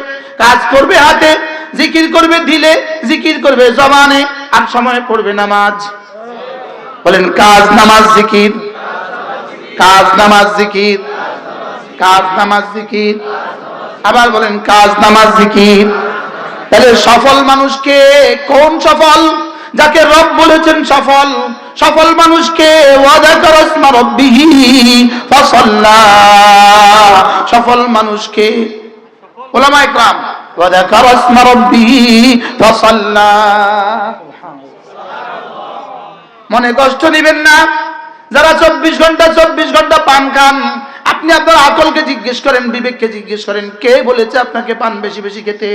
কাজ করবে হাতে, জিকির করবে দিলে, জিকির করবে জবানে, আর সময় পড়বে নামাজ। বলেন কাজ নামাজ জিকির, কাজ নামাজ জিকির, কাজ নামাজ জিকির, আবার বলেন কাজ নামাজ জিকির। তাহলে সফল মানুষকে, কোন সফল? যাকে রব বলেছেন সফল। সফল মানুষকে ওয়া যাকারা ইসমা রাব্বিহি ফাসাল্লা, সফল মানুষকে উলামায়ে কেরাম ওয়া যাকারা ইসমা রাব্বিহি ফাসাল্লা। মনে কষ্ট নেবেন না, যারা 24 ঘন্টা পান খান, আপনি আপনার আকলকে জিজ্ঞেস করেন, বিবেককে জিজ্ঞেস করেন, কে বলেছে আপনাকে পান বেশি বেশি খেতে?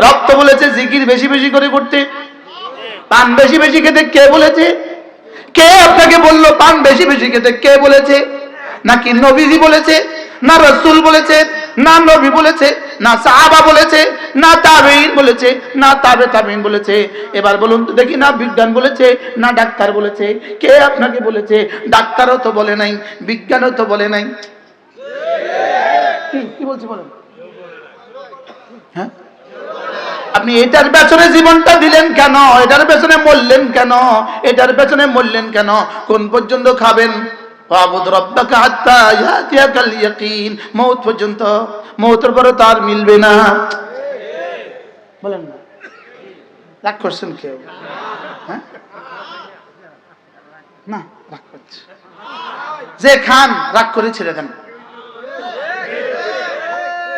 রব তো বলেছে জিকির বেশি বেশি করে করতে। পান বেশি বেশি খেতে কে বলেছে? কে আপনাকে বললো পান বেশি বেশি খেতে? কে বলেছে? নাকি নবীজি বলেছে, না রাসূল বলেছে, না নবী বলেছে, না সাহাবা বলেছে, না তাবেঈন বলেছে, না তাবে তাবেঈন বলেছে? এবার বলুন তো দেখি, না বিজ্ঞান বলেছে, না ডাক্তার বলেছে? কে আপনাকে বলেছে? ডাক্তারও তো বলে নাই, বিজ্ঞানও তো বলে নাই। কি বলছি বলেন? হ্যাঁ, আপনি এটার পেছনে জীবনটা দিলেন কেন? এটার পেছনে মরলেন কেন? এটার পেছনে মরলেন কেন? কোন পর্যন্ত খাবেন? ওয়াবুদ রাব্বাকা হাত্তা ইয়াতিয়াকাল ইয়াকিন, মওত পর্যন্ত। মওতের পরে তার মিলবে না, বলেন না। রাগ করছেন কেউ? হ্যাঁ না, রাগ করছে। যে খান রাগ করে ছেড়ে দেন।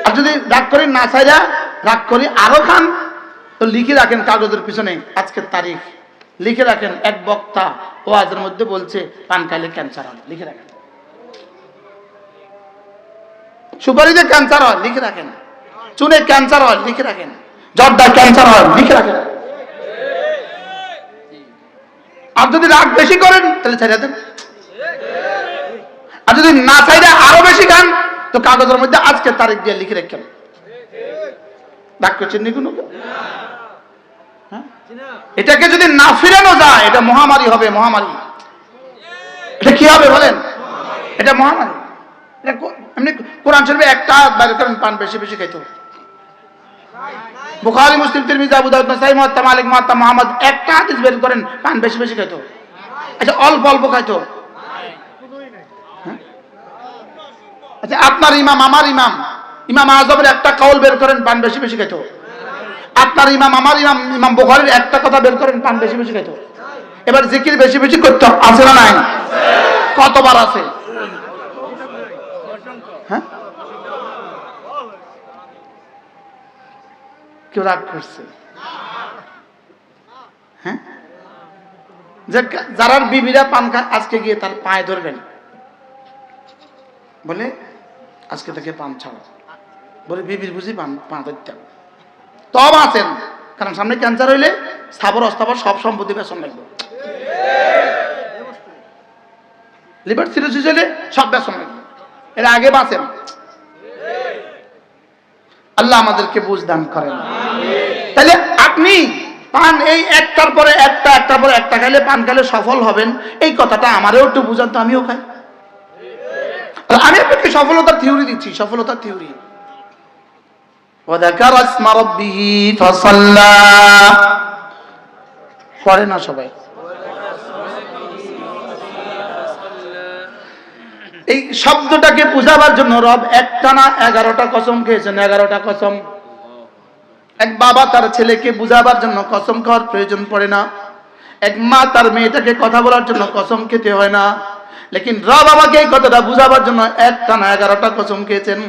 আর যদি রাগ করি না চাইরা রাগ করি আরো খান, তো লিখে রাখেন কাগজের পিছনে আজকের তারিখ, লিখে রাখেন এক বক্তা ওয়াজের মধ্যে বলছে পান খাইলে ক্যান্সার হয়, লিখে রাখেন। সুপারিতে ক্যান্সার হয়, লিখে রাখেন। চুনে ক্যান্সার হয়, লিখে রাখেন। জর্দা ক্যান্সার হয়, লিখে রাখেন। আর যদি রাগ বেশি করেন তাহলে ছেড়ে দেন। আর যদি না চাইলে আরো বেশি খান, তো কাগজের মধ্যে আজকের তারিখ দিয়ে লিখে রাখেন। রাগ করছেন নি কোনো? এটাকে যদি না ফিরানো যায় এটা মহামারী হবে, মহামারী। এটা কি হবে বলেন? এটা মহামারী। এমনি কোরআন শরীফে একটা বাইরে করেন পান বেশি বেশি খাইতো। বুখারী, মুসলিম, তিরমিজি, আবু দাউদ, নাসাই, মুওয়াত্তা মালিক, মুওয়াত্তা মুহাম্মদ একটা হাদিস বের করেন পান বেশি বেশি খাইতো। আচ্ছা অল্প অল্প খাইতো। আচ্ছা আপনার ইমাম, আমার ইমাম, ইমাম আযমের একটা কাউল বের করেন পান বেশি বেশি খাইতো। আপনার ইমাম, আমার ইমাম, ইমাম বুখারীর একটা কথা বের করেন পান বেশি বেশি খাইতো। এবার জিকির বেশি বেশি করতে আছে না নাই? কতবার আছে? হ্যাঁ, কেউ রাগ করছে? হ্যাঁ, যারা বিবিরা পান খায় আজকে গিয়ে তার পায়ে ধরবেন, বলে আজকে থেকে পান ছাড়ো। বলে বিবির বুঝি পা ধরতাম। তব আছেন, কারণ সামনে ক্যান্সার হইলে স্থাবর অস্থাবর সব সম্পত্তি বেতন লাগবে। লিভার সিরোসিস হইলে সব বেতন লাগবে। এর আগে বাঁচেন। আল্লাহ আমাদেরকে বুঝ দান করেন। তাহলে আপনি পান এই একটার পরে একটা, একটার পরে একটা খাইলে পান খাইলে সফল হবেন, এই কথাটা আমারও একটু বুঝান তো, আমিও খাই। আমি আপনাকে সফলতার থিওরি দিচ্ছি, সফলতার থিওরি। ওয়াযাকার ইসমা রাব্বিহি ফাসাল্লা, পড়ে না সবাই? এই শব্দটাকে বুঝাবার জন্য রব একটানা 11টা কসম খেয়েছেন। 11টা কসম। এক বাবা তার ছেলেকে বুঝাবার জন্য কসম খাওয়ার প্রয়োজন পড়ে না। এক মা তার মেয়েটাকে কথা বলার জন্য কসম খেতে হয় না। লেকিন রব আমাকে এই কথাটা বুঝাবার জন্য একটানা 11টা কসম খেয়েছেন।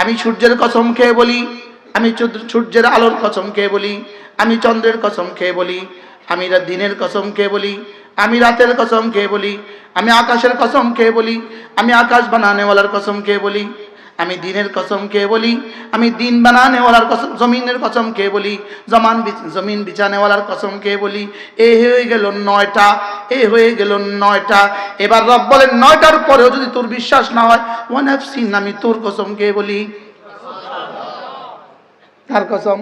আমি সূর্যের কসম খেয়ে বলি, আমি সূর্যের আলোর কসম খেয়ে বলি, আমি চন্দ্রের কসম খেয়ে বলি, আমি দিনের কসম খেয়ে বলি, আমি রাতের কসম খেয়ে বলি, আমি আকাশের কসম খেয়ে বলি, আমি আকাশ বানানেওয়ালার কসম খেয়ে বলি, আমি দিনের কসম খেয়ে বলি, আমি দিন বানানেওয়ালার কসম, জমিনের কসম খেয়ে বলি, জমিন বিছানেওয়ালার কসম খেয়ে বলি। এ হয়ে গেল 9টা, এ হয়ে গেল 9টা। এবার রব বলেন 9টার পরেও যদি তোর বিশ্বাস না হয়, ওয়া নাফসিন, আমি তোর কসম খেয়ে বলি। কার কসম?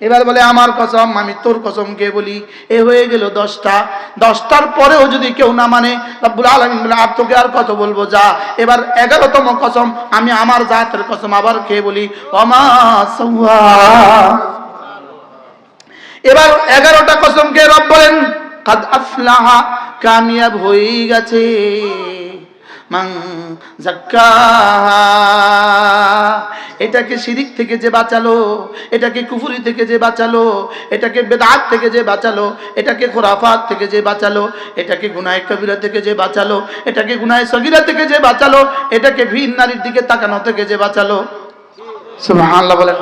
এবার বলে আমার কসম, আমি তোর কসম খেয়ে বলি। এ হয়ে গেল 10টা। 10টার পরেও যদি কেউ না মানে, রব্বুল আলামিন বলে আর তোকে আর কত বলবো, যা। এবার 11তম কসম, আমি আমার জাতের কসম আবার খেয়ে বলি, ওমা সাওয়া। এবার 11টা কসম খেয়ে রব বলেন কাদ আফলাহা, কামিয়াব হয়ে গেছে মান যাক্কাহা, এটাকে শিরিক থেকে যে বাঁচালো, এটাকে কুফরি থেকে যে বাঁচালো, এটাকে বেদাত থেকে যে বাঁচালো, এটাকে খুরাফাত থেকে যে বাঁচালো, এটাকে গুনাহে কবিরা থেকে যে বাঁচালো, এটাকে গুনাহে সগীরা থেকে যে বাঁচালো, এটাকে ভিন নারীর দিকে তাকানো থেকে যে বাঁচালো। সুবহানাল্লাহ বলেন।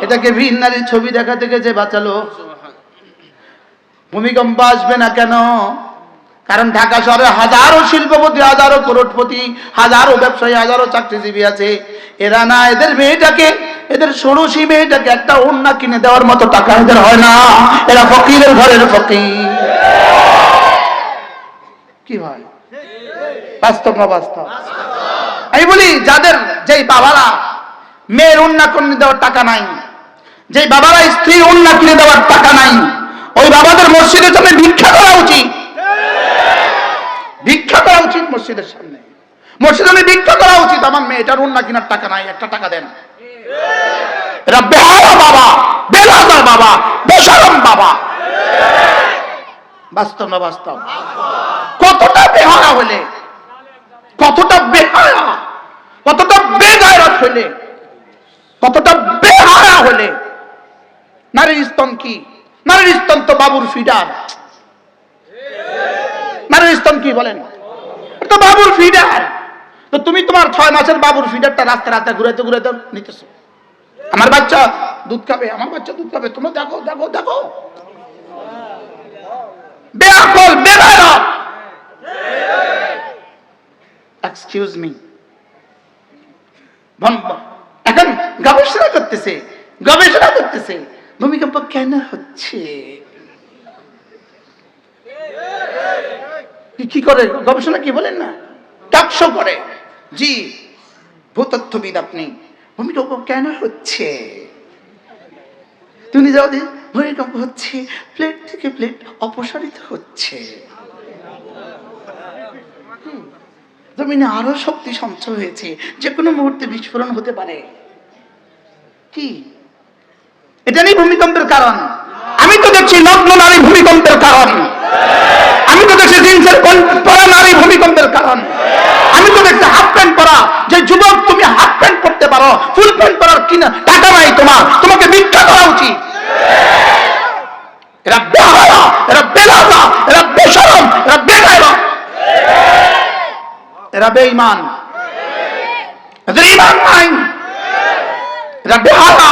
এটাকে ভিন নারীর ছবি দেখা থেকে যে বাঁচালো। ভূমিকম্প আসবে না কেন? কারণ ঢাকা শহরে হাজারো শিল্পপতি, হাজারো করোড়পতি, হাজারো ব্যবসায়ী, হাজারো চাকরিজীবী আছে। এরা না এদের মেয়েটাকে, এদের ষোড়শী মেয়েটাকে একটা ওড়না কিনে দেওয়ার মতো টাকা এদের হয় না। এরা ফকিরের ঘরের ফকির। কি ভাই? বাস্তব না বাস্তব? আমি বলি যাদের, যেই বাবারা মেয়ের ওড়না কিনে দেওয়ার টাকা নাই, যেই বাবারা স্ত্রীর ওড়না কিনে দেওয়ার টাকা নাই, ওই বাবাদের মসজিদের সামনে ভিক্ষা করা উচিত। ভিক্ষা করা উচিত মসজিদের সামনে। মসজিদে ভিক্ষা করা উচিত। আমার মেয়েটার ওড়না কিনার টাকা নাই, একটা টাকা দেন। এরা বেহায়া বাবা, বেলাদার বাবা, বেশরম বাবা। বাস্তব না বাস্তব? কতটা বেহায়া হলে, কতটা বেহায়া, কতটা বেগায়রত হলে, কতটা বেহায়া হলে নারীর স্তন কি? নারীর স্তন তো বাবুর ফিডার। নারীর স্তন কি বলেন? তো বাবুর ফিডার। তো তুমি তোমার 6 মাসের বাবুর ফিডারটা রাস্তা রাস্তা ঘুরাইতে ঘুরাইতে নিতেছো। আমার বাচ্চা দুধ খাবে, আমার বাচ্চা দুধ খাবে। তোমরা দেখো দেখো দেখো, বেআকল বেগায়রত। এক্সকিউজ মি, এখন গবেষণা করতেছে ভূমিকম্প কেন হচ্ছে। কি করে গবেষণা? কি বলেন না, টকশো করে। জি, ভূতত্ত্ববিদ আপনি। ভূমিকম্প কেন হচ্ছে? তুমি যাও যে ভূমিকম্প হচ্ছে, প্লেট থেকে প্লেট অপসারিত হচ্ছে, জমিনে আরো শক্তি সঞ্চয় হয়েছে, যে কোনো মুহূর্তে বিস্ফোরণ হতে পারে। কি এটা নেই ভূমিকম্পের কারণ? আমি তো দেখছি নগ্ন নারী ভূমিকম্পের কারণ। আমি তো দেখছি জিন্সের পরা নারী ভূমিকম্পের কারণ। আমি তো দেখছি হাফ প্যান্ট পরা। যে যুবক তুমি হাফ প্যান্ট পরতে পারো, ফুল প্যান্ট পরার কিনা টাকা নাই তোমার, তোমাকে ভিক্ষা করা উচিত। এরা বেহায়া, এরা বেলাজা, এরা বেশরম, এরা বেগায়রত, এরা বেঈমান, এদের ঈমান নাই, এরা বেহায়া।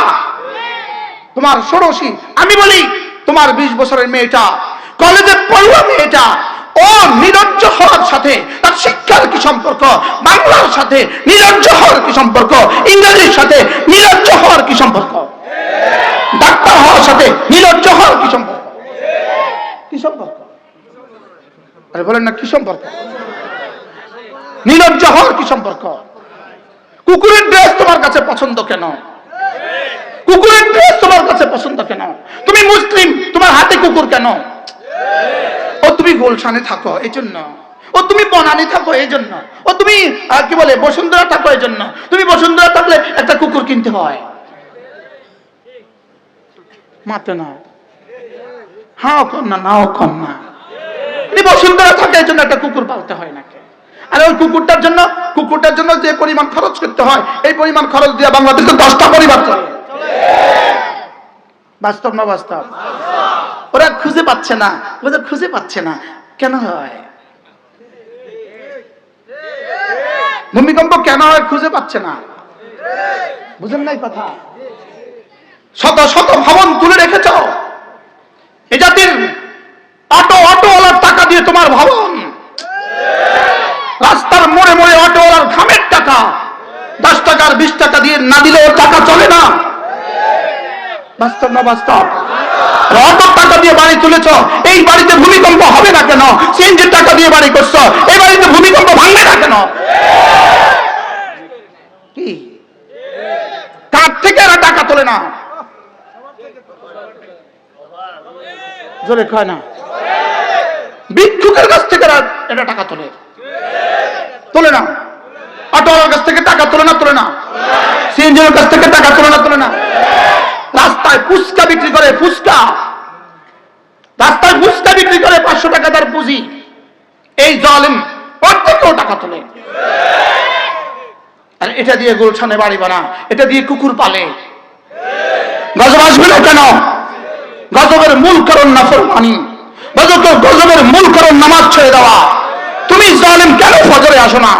তোমার ষোড়শী, আমি বলি তোমার 20 বছরের মেয়েটা, কলেজে পড়ুয়া মেয়েটা, ও নিরজ্জ হওয়ার সাথে তার শিক্ষার কি সম্পর্ক? বাংলার সাথে নিরজ্জ হওয়ার কি সম্পর্ক? ইংরেজির সাথে নিরজ্জ হওয়ার কি সম্পর্ক? ডাক্তার হওয়ার সাথে নিরজ্জ হওয়ার কি সম্পর্ক? কি সম্পর্ক? আরে বলেন না, কি সম্পর্ক? নিরজ্জ হওয়ার কি সম্পর্ক? কুকুরের ড্রেস তোমার কাছে পছন্দ কেন? কুকুরের ড্রেস তোমার কাছে পছন্দ কেন? তুমি মুসলিম, তোমার হাতে কুকুর কেন? ও তুমি গুলশানে থাকো এই জন্য, ও তুমি বনানী থাকো এই জন্য, ও তুমি কি বলে বসুন্ধরা থাকো এই জন্য। তুমি বসুন্ধরা থাকলে একটা কুকুর কিনতে হয়, মাতে না, হাও কন্যা নাও কন্যা। বসুন্ধরা থাকে এই জন্য একটা কুকুর পালতে হয় নাকি? আর ওই কুকুরটার জন্য যে পরিমাণ খরচ করতে হয়, এই পরিমাণ খরচ দিয়ে বাংলাদেশে 10টা পরিবার চলে। বাস্তব না বাস্তব? ওরা খুঁজে পাচ্ছে না, ওদের খুঁজে পাচ্ছে না কেন হয়? ভূমিকম্প কেন হয় খুঁজে পাচ্ছে না, বুঝেন নাই কথা? শত শত ভবন তুলে রেখেছ, এ জাতির অটোওয়ালার টাকা দিয়ে তোমার ভবন, রাস্তার মোড়ে মোড়ে অটোওয়ালার ঘামের টাকা, 10 টাকার 20 টাকা দিয়ে না দিলে ওর টাকা চলে না। বাস্তব না বাস্তব? অটো টাকা দিয়ে বাড়ি তুলেছ, এই বাড়িতে ভূমিকম্প হবে না কেন? সিএনজির টাকা দিয়ে বাড়ি করছো, এই বাড়িতে ভূমিকম্প ভাঙবে না কেন? কি কার থেকে এরা টাকা তোলে না? জোরে কয় না, ভিক্ষুকের কাছ থেকে এটা টাকা তোলে না? অটোওয়ালার কাছ থেকে টাকা তোলে না? সিএনজির কাছ থেকে টাকা তোলে না? রাস্তায় ফুচকা বিক্রি করে, রাস্তায় ফুচকা বিক্রি করে 500 টাকা তার পুঁজি। এই জালেম ওর থেকেও টাকা তোলে। আর এটা দিয়ে গুলশানে বাড়ি বানা, এটা দিয়ে কুকুর পালে। গজব আসবে না কেন? গজবের মূল কারণ নাফরমানি, গজবের মূল কারণ নামাজ ছেড়ে দেওয়া। তুমি জালেম কেন ফজরে আসো না?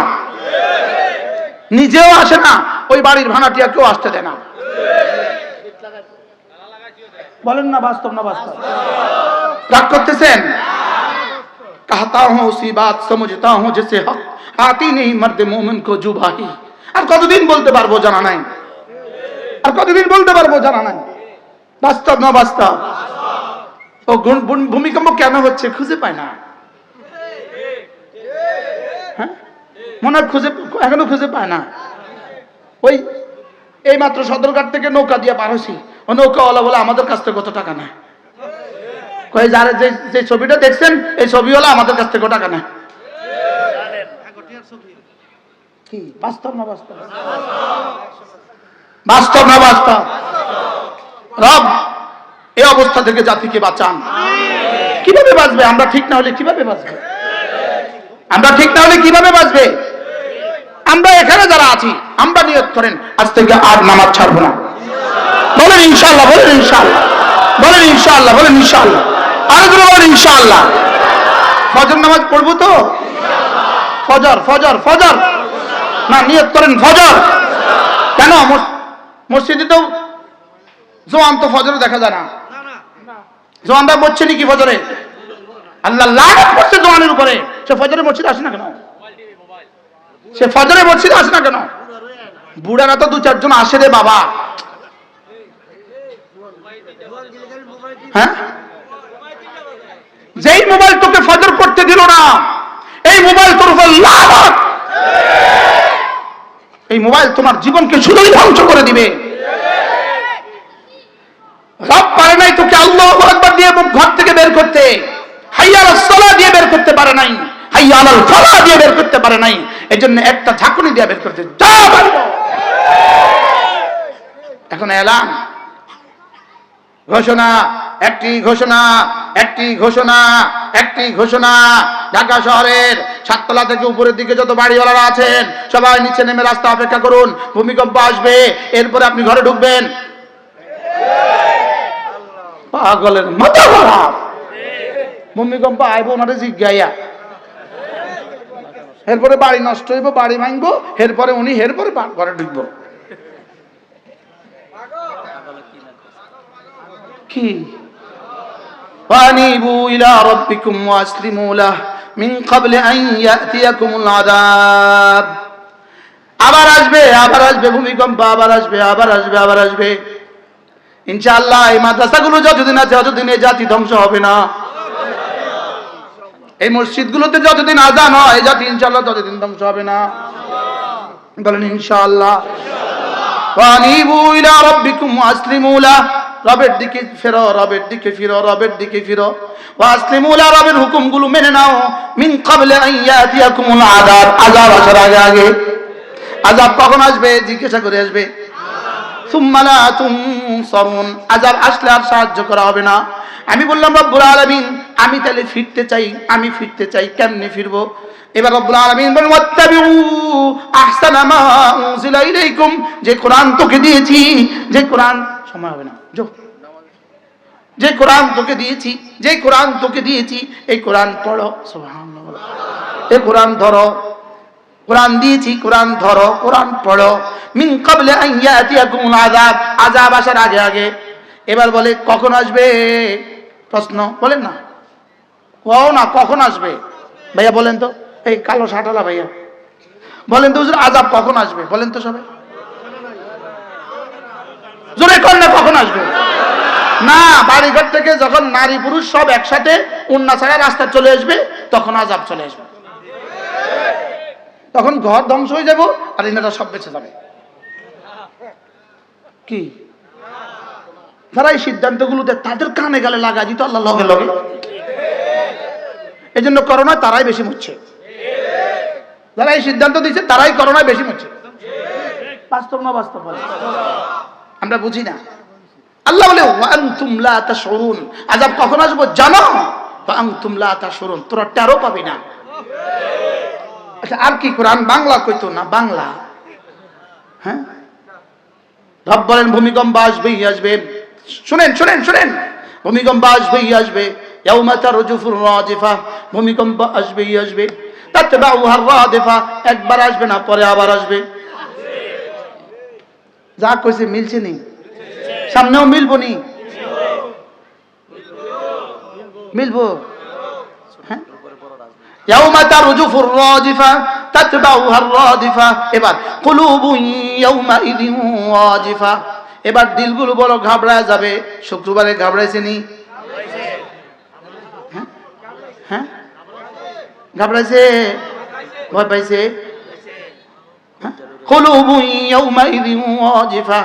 নিজেও আসে না, ওই বাড়ির ভাড়াটিয়া কেউ আসতে দেয় না। বলেন না, বাস্তব না বাস্তব? রাগ করতেছেন? कहता हूं उसी बात समझता हूं जिसे हक आती नहीं मर्द मोमिन को जुबाही। আর কতদিন বলতে পারবো জানা নাই, আর কতদিন বলতে পারবো জানা নাই। বাস্তব না বাস্তব? ও ভূমিকম্প কেন হচ্ছে খুঁজে পায় না, হ্যাঁ মনে হয় এখনো খুঁজে পায় না। ওই এই মাত্র সদরঘাট থেকে নৌকা দিয়ে পার হয়েছি, ও নৌকাওয়ালা বলে আমাদের কাছ থেকে কত টাকা নেয়। কই যারা যে ছবিটা দেখছেন এই ছবিওয়ালা আমাদের কাছ থেকে টাকা নেয়। কি বাস্তব না বাস্তব? বাস্তব না বাস্তব? রব এই অবস্থা থেকে জাতিকে বাঁচান। কিভাবে বাঁচবে? আমরা ঠিক না হলে কিভাবে বাঁচবে? আমরা এখানে যারা আছি, আমরা নিয়ত করেন আজ থেকে আর নামাজ ছাড়বো না। বলেন ইনশাআল্লাহ, বলেন ইনশাআল্লাহ। বলেন ইনশাআল্লাহ, বলেন ইনশাআল্লাহ, আরো জোরে বলেন ইনশাআল্লাহ। ফজর নামাজ পড়বো তো? ফজর ফজর ফজর না, নিয়ত করেন ফজর। কেন? মসজিদে তো জোয়ান তো ফজরে দেখা যায় না। জোয়ানরা বলছে নাকি ফজরে? আল্লাহ লানত করছে জোয়ানের উপরে। সে ফজরে মসজিদে আসে না কেন? সে ফজরে মসজিদে আসে না কেন? বুড়ারা তো দু চারজন আসে রে বাবা। হ্যাঁ, যেই মোবাইল তোকে ফজর পড়তে দিল না, এই মোবাইল তোর উপর লানত। এই মোবাইল তোমার জীবনকে শুধুই ধ্বংস করে দিবে। রব পারে নাই তোকে আল্লাহু আকবার দিয়ে ঘর থেকে বের করতে, হাইয়া আলাস সালাহ দিয়ে বের করতে পারে নাই, হাইয়া আলাল ফালাহ দিয়ে বের করতে পারে নাই। এজন্য একটা ঝাঁকুনি দিয়ে বের করতে যা পারবো। এখন এলান, ঘোষণা, একটি ঘোষণা, একটি ঘোষণা, একটি ঘোষণা। ঢাকা শহরের সাততলা থেকে উপরের দিকে যত বাড়িওয়ালারা আছেন সবাই নিচে নেমে রাস্তা অপেক্ষা করুন, ভূমিকম্প আসবে, এরপরে আপনি ঘরে ঢুকবেন। পাগলের মাথা খারাপ। ভূমিকম্প আইব ওনারে জিজ্ঞাইয়া, এরপরে বাড়ি নষ্ট হইব, বাড়ি ভাঙবো, এরপরে উনি এরপরে ঘরে ঢুকবো। কি وَأَنِيبُوا إِلَى رَبِّكُمْ وَأَسْلِمُوا لَهُ مِنْ قَبْلِ أَنْ يَأْتِيَكُمُ الْعَذَابُ। আবার আসবে, আবার আসবে ভূমিকম্প, আবার আসবে, আবার আসবে, আবার আসবে। ইনশাআল্লাহ এই মাদ্রাসাগুলো যতদিন আছে ততদিন এই জাতি ধ্বংস হবে না। এই মসজিদগুলোতে যতদিন আযান হয় এই জাতি ইনশাআল্লাহ ততদিন ধ্বংস হবে না। বলেন ইনশাআল্লাহ। وَأَنِيبُوا إِلَى رَبِّكُمْ وَأَسْلِمُوا لَهُ। রবের দিকে ফিরো, রবের দিকে ফিরো, রবের দিকে ফিরো। ওয়াসলিমু লা, রবের হুকুমগুলো মেনে নাও। মিন ক্বাবলি আন ইয়াতিয়াকুমুল আযাব, আযাব আসার আগে আগে। আযাব কখন আসবে? জিজ্ঞাসা করে আসবে। সুম্মা লা তুনসারুন, আযাব আসলে আর সাহায্য করা হবে না। আমি বললাম রব্বুল আলামিন আমি তাহলে ফিরতে চাই, আমি ফিরতে চাই, কেমনে ফিরবো? এবার রব্বুল আলামিন বলেন ওয়াত্তাবিউ আহসানা মা উনজিলা ইলাইকুম, যে কোরআন তোকে দিয়েছি, যে কোরআন, সময় হবে না, যে কোরআন তোকে দিয়েছি, যে কোরআন তোকে দিয়েছি, এই কোরআন পড়ো। সুবহানাল্লাহ। এই কোরআন ধরো, কোরআন দিয়েছি, কোরআন ধরো, কোরআন পড়ো। মিন ক্বাবলি আন ইয়াতিয়াকুমুল আযাব, আযাব আসার আগে আগে। এবার বলে কখন আসবে? প্রশ্ন বলেন না, কও না কখন আসবে? ভাইয়া বলেন তো, এই কালো শার্টওয়ালা ভাইয়া বলেন তো হুজুর আযাব কখন আসবে? বলেন তো সবাই জোরে কর না, কখন আসবে? না, বাড়িঘর থেকে যখন নারী পুরুষ সব একসাথে উন্না ছাড়া রাস্তা চলে আসবে তখন আযাব চলে আসবে। তখন ঘর ধ্বংস হয়ে যাব আর ইনারা সব বেঁচে যাবে। কি যারা এই সিদ্ধান্তগুলোতে তাদের কানে গালে লাগা দিত আল্লাহ লগে লগে। এই জন্য করোনা তারাই বেশি মরছে, যারা এই সিদ্ধান্ত দিচ্ছে তারাই করোনায় বেশি মরছে। বাস্তব না বাস্তব বলে আমরা বুঝি না। আল্লাহ বলে ওয়ান্তুম লা তাশউরুন, আযাব কখন আসবে জানো? ওয়ান্তুম লা তাশউরুন, তোরা টেরও পাবি না। আচ্ছা আর কি কোরআন বাংলা কইতো না? বাংলা, হ্যাঁ। রব বলেন ভূমিকম্প আসবেই আসবে। শুনেন শুনেন শুনেন, ভূমিকম্প আসবেই আসবে। ইয়াউমা তারজুফুর রাজিফা, ভূমিকম্প আসবেই আসবে। তাতবাউহা রাদিফা, একবার আসবে না পরে আবার আসবে। যা কইছে মিলছে নি? সামনেও মিলবো নি? মিলবো, হ্যাঁ। ইয়াউমা তারজুফুর রাজিফা তাতবাউহা রাদিফা। এবার কুলুবুন ইয়াউমাইযিন ওয়াজিফা, এবার দিলগুলো বড় ঘাবড়ায় যাবে। শুক্রবারে ঘাবড়াইছে নি? হ্যাঁ হ্যাঁ, ঘাবড়াইছে, ভয় পাইছে। কুলুবুন ইয়াউমাইযিন ওয়াজিফা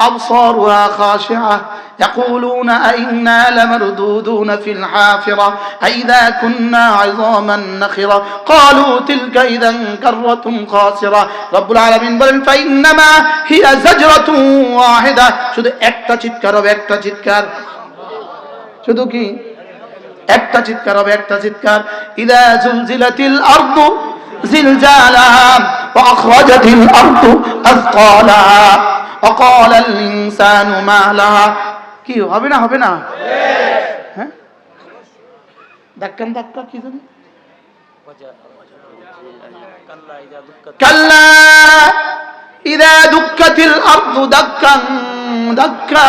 أبصارها خاشعة يقولون أئنا لمردودون في الحافرة أئذا كنا عظاما نخرة قالوا تلك إذا كرة خاسرة رب العالمين বলেন فإنما هي زجرة واحدة, শুধু একটা চিৎকার হবে, একটা চিৎকার। শুধু কি একটা চিৎকার হবে, একটা চিৎকার। إذا زلزلت الأرض زلزالها وأخرجت الأرض أثقالها وقال الإنسان ما لها কি হবে না? হবে না? হ্যাঁ, ধাক্কা ধাক্কা কি জানি, কাল্লা ইযা দুক্কাতিল আরদু দাক্কান দাক্কা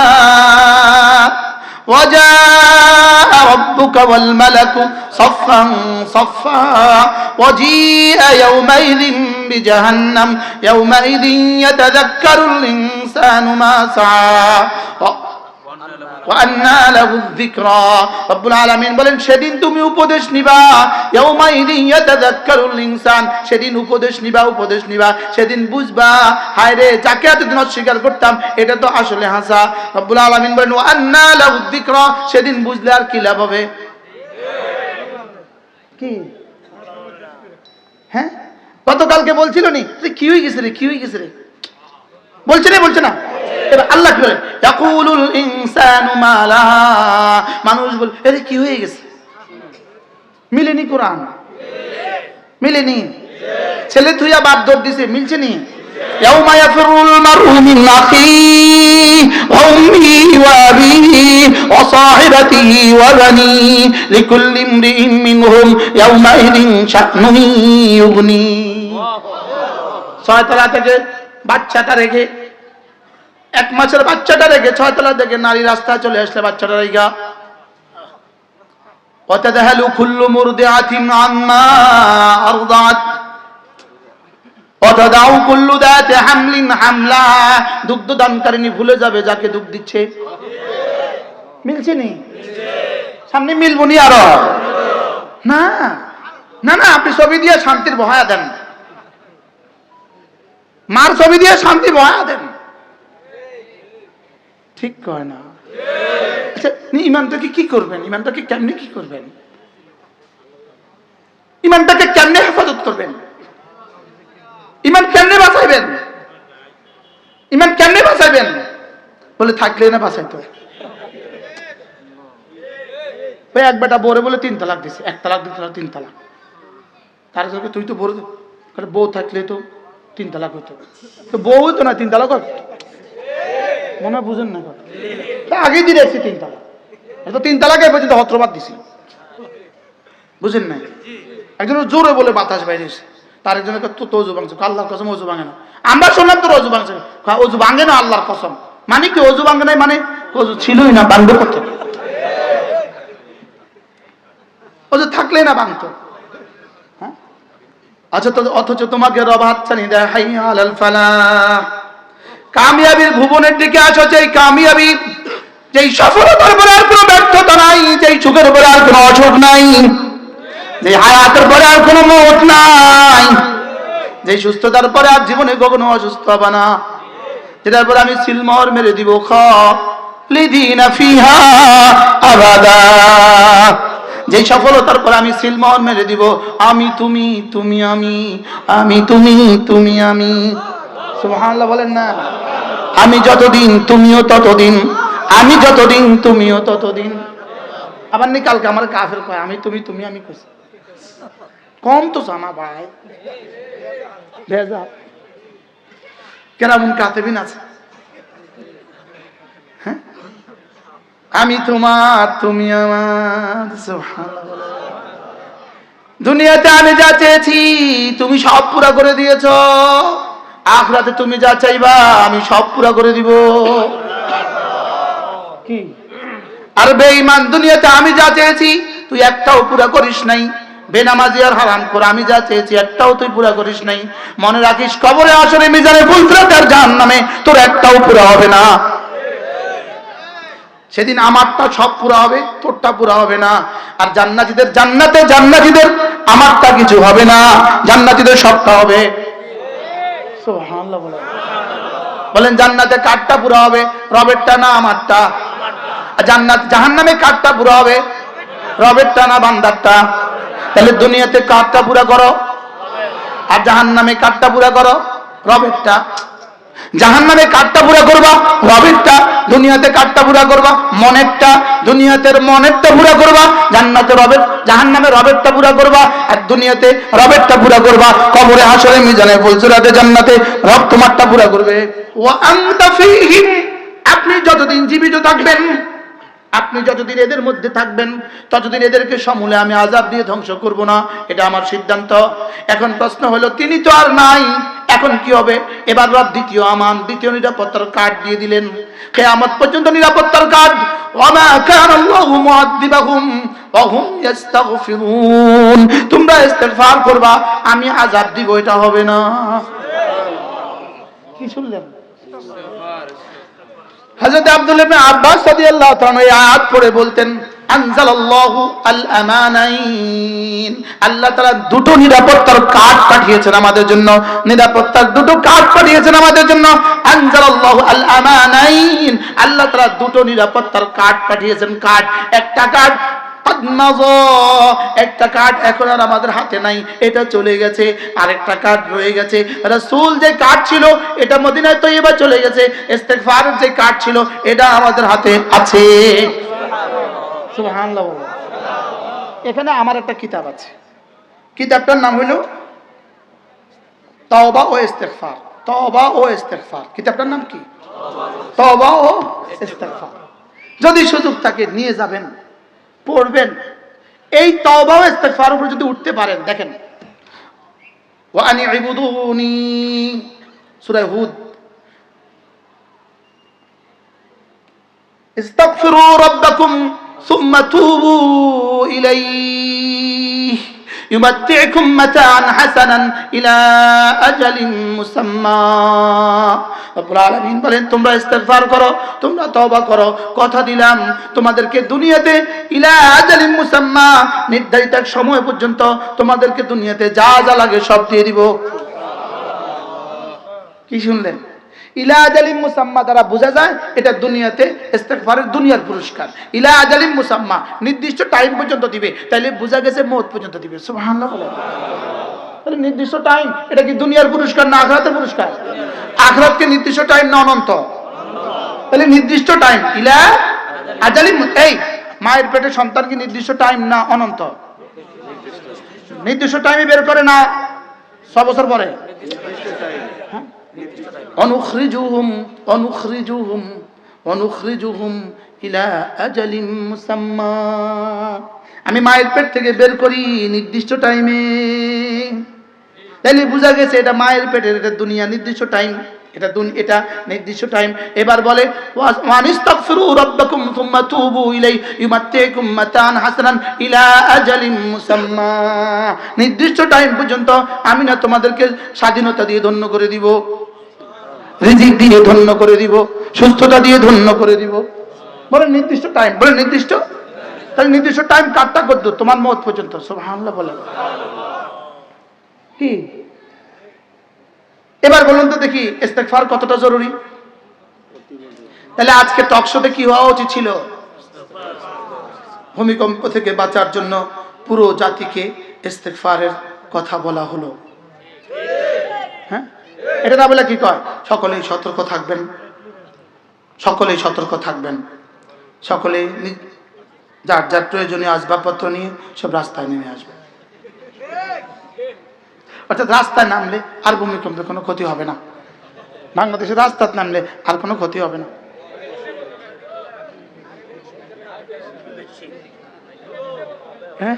وجاء ربك والملك صفا صفا وجيء يومئذ بجهنم يومئذ يتذكر الإنسان ما سعى وأنى له الذكرى رب العالمين বলেন সেদিন তুমি উপদেশ নিবা, يومئذ يتذكر الإنسان, সেদিন উপদেশ নিবা, সেদিন বুঝবা হায় রে যাকে এতদিন অস্বীকার করতাম এটা তো আসলে হাসা। রব্বুল আলামিন বলেন وأنى له الذكرى, সেদিন বুঝলে আর কি লাভ হবে? কি হ্যাঁ, গতকালকে বলছিল নি কি হয়ে গেছে রে, বলছে না? এবার আল্লাহ কি বলে, ইয়াকুলুল ইনসানু মা লাহা, মানুষ বলে আরে কি হয়ে গেছে? মিলেনি কোরআন, মিলেনি। ছেলে তুইয়া বাপ দৌড় দিছে, মিলছে নি? ইয়াউমা ইয়াফিরুল মারউ মিন আখিহি ওয়া উম্মিহি ওয়া আবিহি ওয়া সাহিবাতিহি ওয়া বানিহি লিকুল্লি ইমরিইন মিনহুম ইয়াউমাইযিন শা'নুন ইউগনি। ছয়তলা থেকে বাচ্চাটা রেখে, 1 মাসের বাচ্চাটা রেখে 6 তলা থেকে নারী রাস্তায় চলে আসলে বাচ্চাটা রেখা ওয়াতাদহালু কুল্লু মুরদিআতিন আম্মা আরদাত ওয়াতাদাউ কুল্লু দাতি হামলিন হামলা, দুগ্ধ দানকারিনী ভুলে যাবে যাকে দুধ দিচ্ছে। মিলছে নি? সামনে মিলবনি আরো না না না, আপনি ছবি দিয়ে শান্তির বহায়া দেন, মার ছবি দিয়ে শান্তি বহায়া দেন, ঠিক কয় না? আচ্ছা ইমানটাকে কি করবেন? ইমানটাকে কেমনে কি করবেন? ইমানটাকে কেমনে হেফাজত করবেন? ইমান কেমনে বাঁচাইবেন? ইমান কেমনে বাঁচাইবেন? বলে থাকলে না বাঁচাইতো। ওই এক বেটা বউরে বলে 3 তালাক দিছে, 1 তালাক 2 তালাক 3 তালাক। তার সঙ্গে তুই তো বউ থাকলে তো 3 তালাক হতো, তো বউ তো না 3 তালাক হতো, মনে বুঝেন না? আগেই দিয়ে দেখছি 3 তালাক, তো 3 তালাকে পর্যন্ত হত্রবাদ দিছি, বুঝেন না? একজন জোরে বলে বাতাস বাইরেছে, তার একজনের তো অজু ভাঙছে, আল্লাহর কসম অজু ভাঙে না। আমরা শুনলাম তোর অজু ভাঙছে, অজু ভাঙে না আল্লাহর কসম, মানে কি অজু ভাঙে নাই? মানে অজু ছিলই না, ভাঙবে করতে, অজু থাকলে না ভাঙতো। হ্যাঁ, আচ্ছা তো অথচ তোমাকে রব হাতছানি দেয় হাইয়া আলাল ফালাহ, কামিয়াবির ভুবনের দিকে আসো, যেই কামিয়াবি, যেই সফলতার পরে আর কোনো ব্যর্থতা নাই, যেই সুখের পরে আর কোনো অসুখ নাই, যেই হায়াতের পরে আর কোনো মওত নাই, যেই সুস্থতার পরে আর জীবনে কখনো অসুস্থ হবে না, যেটার পরে আমি সিলমোহর মেরে দিব খালিদিনা ফিহা আবাদা, যেই সফলতার পরে আমি সিলমোহর মেরে দিব আমি তুমি, তুমি আমি, আমি তুমি, তুমি আমি। সুবহানাল্লাহ বলেন না? আমি যতদিন তুমিও ততদিন, আমি যতদিন তুমিও ততদিন। আবার নি কালকে আমার কাফের কয় আমি তুমি, তুমি আমি কইছি, কম তো জানা ভাই, ভেজা কেরামুন কাতেবিন আছে। হ্যাঁ, আমি তোমার, তুমি আমার। সুবহানাল্লাহ। দুনিয়াতে আমি যা চেয়েছি তুমি সব পুরা করে দিয়েছ, আখিরাতে তুমি যা চাইবা আমি সব পুরা করে দিব। কি আর বেঈমান, দুনিয়াতে আমি যা চেয়েছি তুই একটাও পুরা করিস নাই, বেনামাজি আর হারাম করে আমি যা চেয়েছি একটাও তুই পুরা করিস নাই। মনে রাখিস কবরে আসরে মিজানে ফুলসিরাত আর জাহান্নামে তোর একটাও পুরা হবে না। সেদিন আমারটা সব পুরা হবে, তোরটা পুরা হবে না। আর জান্নাতীদের জান্নাতে, জান্নাতীদের আমারটা কিছু হবে না, জান্নাতীদের সবটা হবে। সুবহানাল্লাহ বলেন। জান্নাতে কারটা পুরা হবে? রবেরটা না আমারটা? জান্নাত জাহান্নামে কারটা পুরা হবে? রবেরটা না বান্দারটা? তাহলে দুনিয়াতে কারটা পুরা করো আর জাহান্নামে কারটা পুরা করো? রবেরটা। জাহান্নামে কারটা পুরা করবা? রবেরটা। দুনিয়াতে কারটা পুরা করবা? মনেরটা। দুনিয়াতে মনেরটা পুরা করবা, জান্নাতে রবের, জাহান্নামে রবেরটা পুরা করবা, আর দুনিয়াতে রবেরটা পুরা করবা। কবরে হাসরে মিজানে ফুলসিরাতে জান্নাতে রব তোমারটা পুরা করবে। ওয়া আনতা ফীহিম আপনি যতদিন জীবিত থাকবেন, আপনি যতদিন এদের মধ্যে থাকবেন, ততদিন এদেরকে সমূলে আমি আযাব দিয়ে ধ্বংস করব না, এটা আমার সিদ্ধান্ত। এখন প্রশ্ন হলো, তিনি তো আর নাই, এখন কি হবে? এবার রব দ্বিতীয় আমান, দ্বিতীয় নিরাপত্তার কার্ড দিয়ে দিলেন, কিয়ামত পর্যন্ত নিরাপত্তার কার্ড। ওয়ামা কানাল্লাহু মুআদ্দিবাহুম ওয়া হুম ইস্তাগফিরুন, তোমরা ইস্তিগফার করবা, আমি আযাব দিব, এটা হবে না। কি শুনলেন? হযরত আব্দুল্লাহ ইবনে আব্বাস রাদিয়াল্লাহু তাআলা এই আয়াত পড়ে বলতেন, আনজালাল্লাহু আল আমানাইন, আল্লাহ তাআলা দুটো নিরাপত্তার কার্ড পাঠিয়েছেন আমাদের জন্য, নিরাপত্তার দুটো কার্ড পাঠিয়েছেন আমাদের জন্য। আনজালাল্লাহু আল আমানাইন, আল্লাহ তাআলা দুটো নিরাপত্তার কার্ড পাঠিয়েছেন। কার্ড, একটা কার্ড একটা কার্ড এখন আর আমাদের হাতে নাই, এটা চলে গেছে। আরেকটা কার্ড রয়ে গেছে, রাসূল যে কার্ড ছিল এটা মদিনায় তৈয়বা চলে গেছে। ইস্তিগফারের যে কার্ড ছিল এটা আমাদের হাতে আছে। সুবহানাল্লাহ। এখানে আমার একটা কিতাব আছে, কিতাবটার নাম হলো তাওবা ও ইস্তিগফার। তাওবা ও ইস্তিগফার, কিতাবটার নাম কি? তাওবা ও ইস্তিগফার। যদি সুযোগ থাকে নিয়ে যাবেন, পড়বেন। এই তাওবা ও ইস্তিগফার উপর যদি উঠতে পারেন, দেখেন, ওয়া আনি ইবুদুনি, সূরা হুদ, ইস্তাগফিরু রাব্বাকুম সুম্মা তুবু ইলাইহি ইউমাত্তিউকুম মাতাআন হাসানান ইলা আজালিন মুসাম্মা। রব্বুল আলামিন বলেন, তোমরা ইস্তিগফার করো, তোমরা তওবা করো, কথা দিলাম তোমাদেরকে দুনিয়াতে ইলা আজালিন মুসাম্মা, নির্ধারিত এক সময় পর্যন্ত তোমাদেরকে দুনিয়াতে যা যা লাগে সব দিয়ে দিব। কি শুনলেন? ইলা আজালিম মুসাম্মা দ্বারা বোঝা যায় এটা দুনিয়াতে ইস্তিগফারের দুনিয়ার পুরস্কার। ইলা আজালিম মুসাম্মা, নির্দিষ্ট টাইম পর্যন্ত দিবে, তাইলে বোঝা গেছে মওত পর্যন্ত দিবে। সুবহানাল্লাহ বলেন। তাহলে নির্দিষ্ট টাইম, এটা কি দুনিয়ার পুরস্কার না আখিরাতের পুরস্কার? আখিরাতকে নির্দিষ্ট টাইম না অনন্ত? তাহলে নির্দিষ্ট টাইম। ইলা আজালিম, এই মায়ের পেটে সন্তান কি নির্দিষ্ট টাইম না অনন্ত? নির্দিষ্ট টাইমে বের করে না 6 বছর পরে? অনুখরিজুহুম ইলা আজালিম মুসাম্মা, আমি মায়ের পেট থেকে বের করি নির্দিষ্ট টাইমে। তাইলে বোঝা গেছে এটা মায়ের পেটের, এটা দুনিয়া নির্দিষ্ট টাইম, এটা নির্দিষ্ট টাইম। এবার বলে ওয়ানিস্তাগফিরু রাব্বাকুম সুম্মা তুবু ইলাইহি ইউমাত্তিউকুম মাতাআন হাসানান ইলা আজালিম মুসাম্মা, নির্দিষ্ট টাইম পর্যন্ত আমি না তোমাদেরকে স্বাধীনতা দিয়ে ধন্য করে দিব, রিজিক দিয়ে ধন্য করে দিব, সুস্থতা দিয়ে ধন্য করে দিব। বলে নির্দিষ্ট টাইম, বলে নির্দিষ্ট, তাহলে নির্দিষ্ট টাইম কাটটা কত? তোমার মওত পর্যন্ত। সুবহানাল্লাহ বলে। কি এবার বলুন তো দেখি ইস্তিগফার কতটা জরুরি? তাহলে আজকে টক শোতে কি হওয়া উচিত ছিল? ভূমিকম্প থেকে বাঁচার জন্য পুরো জাতিকে ইস্তিগফারের কথা বলা হলো। হ্যাঁ, এটা না বলে কি কয়? সকলেই সতর্ক থাকবেন, সকলেই সতর্ক থাকবেন, সকলে যার যার প্রয়োজনীয় আসবাবপত্র নিয়ে সব রাস্তায় নেমে আসবে। অর্থাৎ রাস্তায় নামলে আর ভূমিকম্পে কোনো ক্ষতি হবে না, বাংলাদেশের রাস্তায় নামলে আর কোনো ক্ষতি হবে না। হ্যাঁ,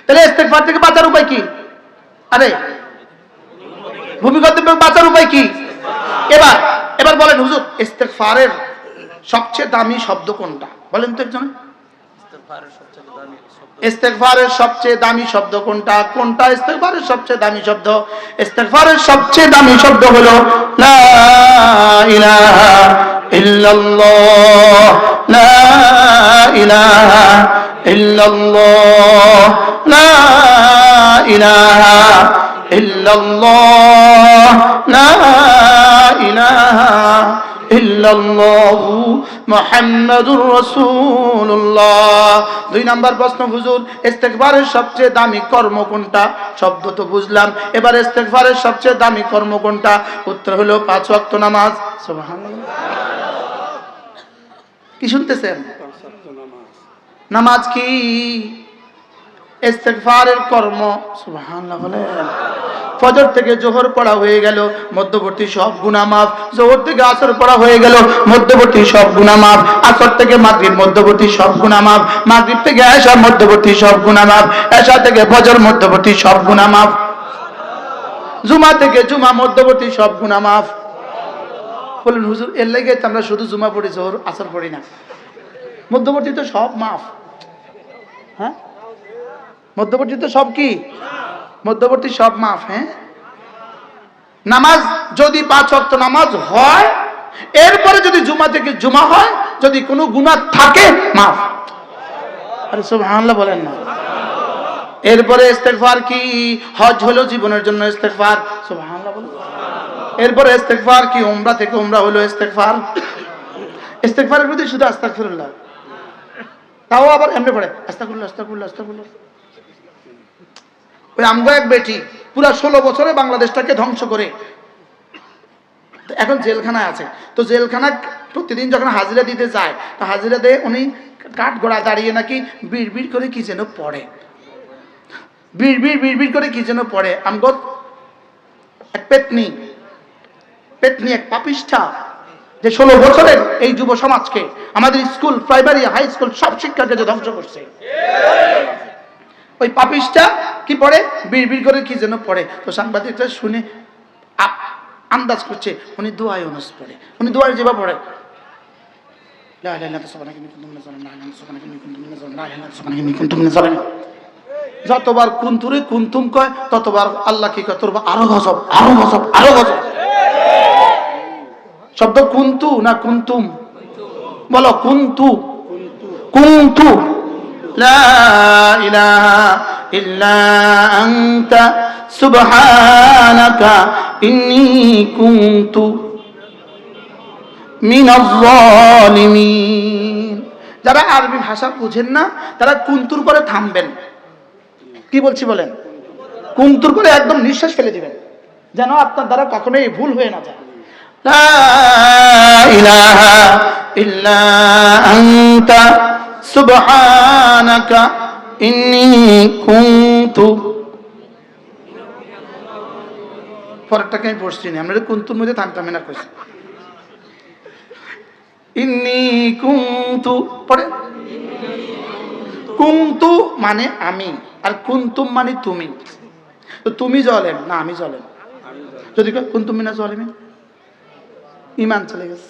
তাহলে ইস্তিগফার থেকে বাঁচার উপায় কি? আরে ভূমিকম্প থেকে বাঁচার উপায় কি? এবার বলেন হুজুর, ইস্তিগফারের সবচেয়ে দামি শব্দ কোনটা বলেন তো একজন? ইস্তিগফারের সবচেয়ে দামি শব্দ কোনটা? কোনটা ইস্তিগফারের সবচেয়ে দামি শব্দ? ইস্তিগফারের সবচেয়ে দামি শব্দ হলো লা ইলাহা ইল্লাল্লাহ, লা ইলাহা ইল্লাল্লাহ, লা ইলাহা ইল্লাল্লাহ, লা ইলাহা ইল্লাল্লাহু মুহাম্মাদুর রাসূলুল্লাহ। 2 নাম্বার প্রশ্ন, হুজুর ইস্তিগফারের সবচেয়ে দামি কর্ম কোনটা? শব্দ তো বুঝলাম, এবার ইস্তিগফারের সবচেয়ে দামি কর্ম কোনটা? উত্তর হলো 5 ওয়াক্ত নামাজ। সুবহানাল্লাহ। কি শুনতেছেন? নামাজ কি ইস্তিগফারের কর্ম? সুবহানাল্লাহ বলেন। ফজর থেকে জোহর পড়া হয়ে গেল, মধ্যবর্তী সব গুনাহ মাফ। জোহর থেকে আসর পড়া হয়ে গেল, মধ্যবর্তী সব গুনাহ মাফ। আসর থেকে মাগরিব মধ্যবর্তী সব গুনাহ মাফ। মাগরিব থেকে এশা মধ্যবর্তী সব গুনাহ মাফ। এশা থেকে ফজর মধ্যবর্তী সব গুনাহ মাফ। জুমা থেকে জুমা মধ্যবর্তী সব গুনাহ মাফ। বলেন হুজুর এর লেগে তো আমরা শুধু জুমা পড়ি, জোহর আসর পড়ি না? মধ্যবর্তী তো সব মাফ। হ্যাঁ, মধ্যবর্তী তো সব কি? মধ্যবর্তী সব মাফ। হ্যাঁ, নামাজ যদি 5 ওয়াক্ত নামাজ হয়, এরপরে যদি জুমা থেকে জুমা হয়, যদি কোনো গুনাহ থাকে মাফ। আরে সুবহানাল্লাহ বলেন না। এরপরে ইস্তেগফার কি? হজ হলো জীবনের জন্য ইস্তেগফার। সুবহানাল্লাহ বলেন। এরপরে ইস্তেগফার কি? উমরা থেকে উমরা হলো ইস্তেগফার। ইস্তেগফারের মধ্যে শুধু আস্তাগফিরুল্লাহ, তাও আবার এমনি পড়ে আস্তাগফিরুল্লাহ আস্তাগফিরুল্লাহ আস্তাগফিরুল্লাহ। ওই আমগো এক বেটি পুরা 16 বছরে বাংলাদেশটাকে ধ্বংস করে এখন জেলখানায় আছে। তো জেলখানায় প্রতিদিন যখন হাজিরা দিতে যায়, তো হাজিরা দেয় উনি কাঠ গোড়া দাঁড়িয়ে নাকি বিড় বিড় করে কি যেন পড়ে, বিড় বিড় বিড় বিড় করে কি যেন পড়ে। আমগো এক পেতনি এক পাপিষ্ঠা, যে 16 বছরের এই যুব সমাজকে, আমাদের স্কুল, প্রাইমারি, হাই স্কুল সব শিক্ষাকে যে ধ্বংস করছে, ওই পাপিষ্ঠা কি পড়ে? বিড় বিড় করে কি যেন পড়ে। তো সাংবাদিকরা শুনে আন্দাজ করছে উনি দোয়া ইউনুস পড়ে। উনি দোয়া যেভাবে পড়ে, যতবার কুন্তুরে কুন্তুম কয় ততবার আল্লাহ কি কয়, তোর আরো গজব, আরো গজব, আরো গজব। শব্দ কুন্তু না কুন্তুম? বলো কুন্তু। কুন্তু লা ইলাহা ইল্লা আনতা সুবহানাকা ইন্নী কুনতু মিনাজ জালিমিন। যারা আরবি ভাষা বুঝেন না তারা কুন্তুর পরে থামবেন। কি বলছি বলেন? কুন্তুর পরে একদম নিঃশ্বাস ফেলে দিবেন, যেন আপনার দ্বারা কখনোই ভুল হয়ে না যায়। লা ইলাহা ইল্লা আনতা সুবহানাকা ইন্নী কুনতু। পরেরটাকে আমি পড়ছি না, আমরা কুন্তুর মধ্যে থামতাম না কইছি। ইন্নী কুনতু পড়ে। কুনতু মানে আমি, আর কুনতুম মানে তুমি। তো তুমি জালেম না আমি জালেম? যদি কুনতুম মিনাজ জালিমিন, ঈমান চলে গেছে।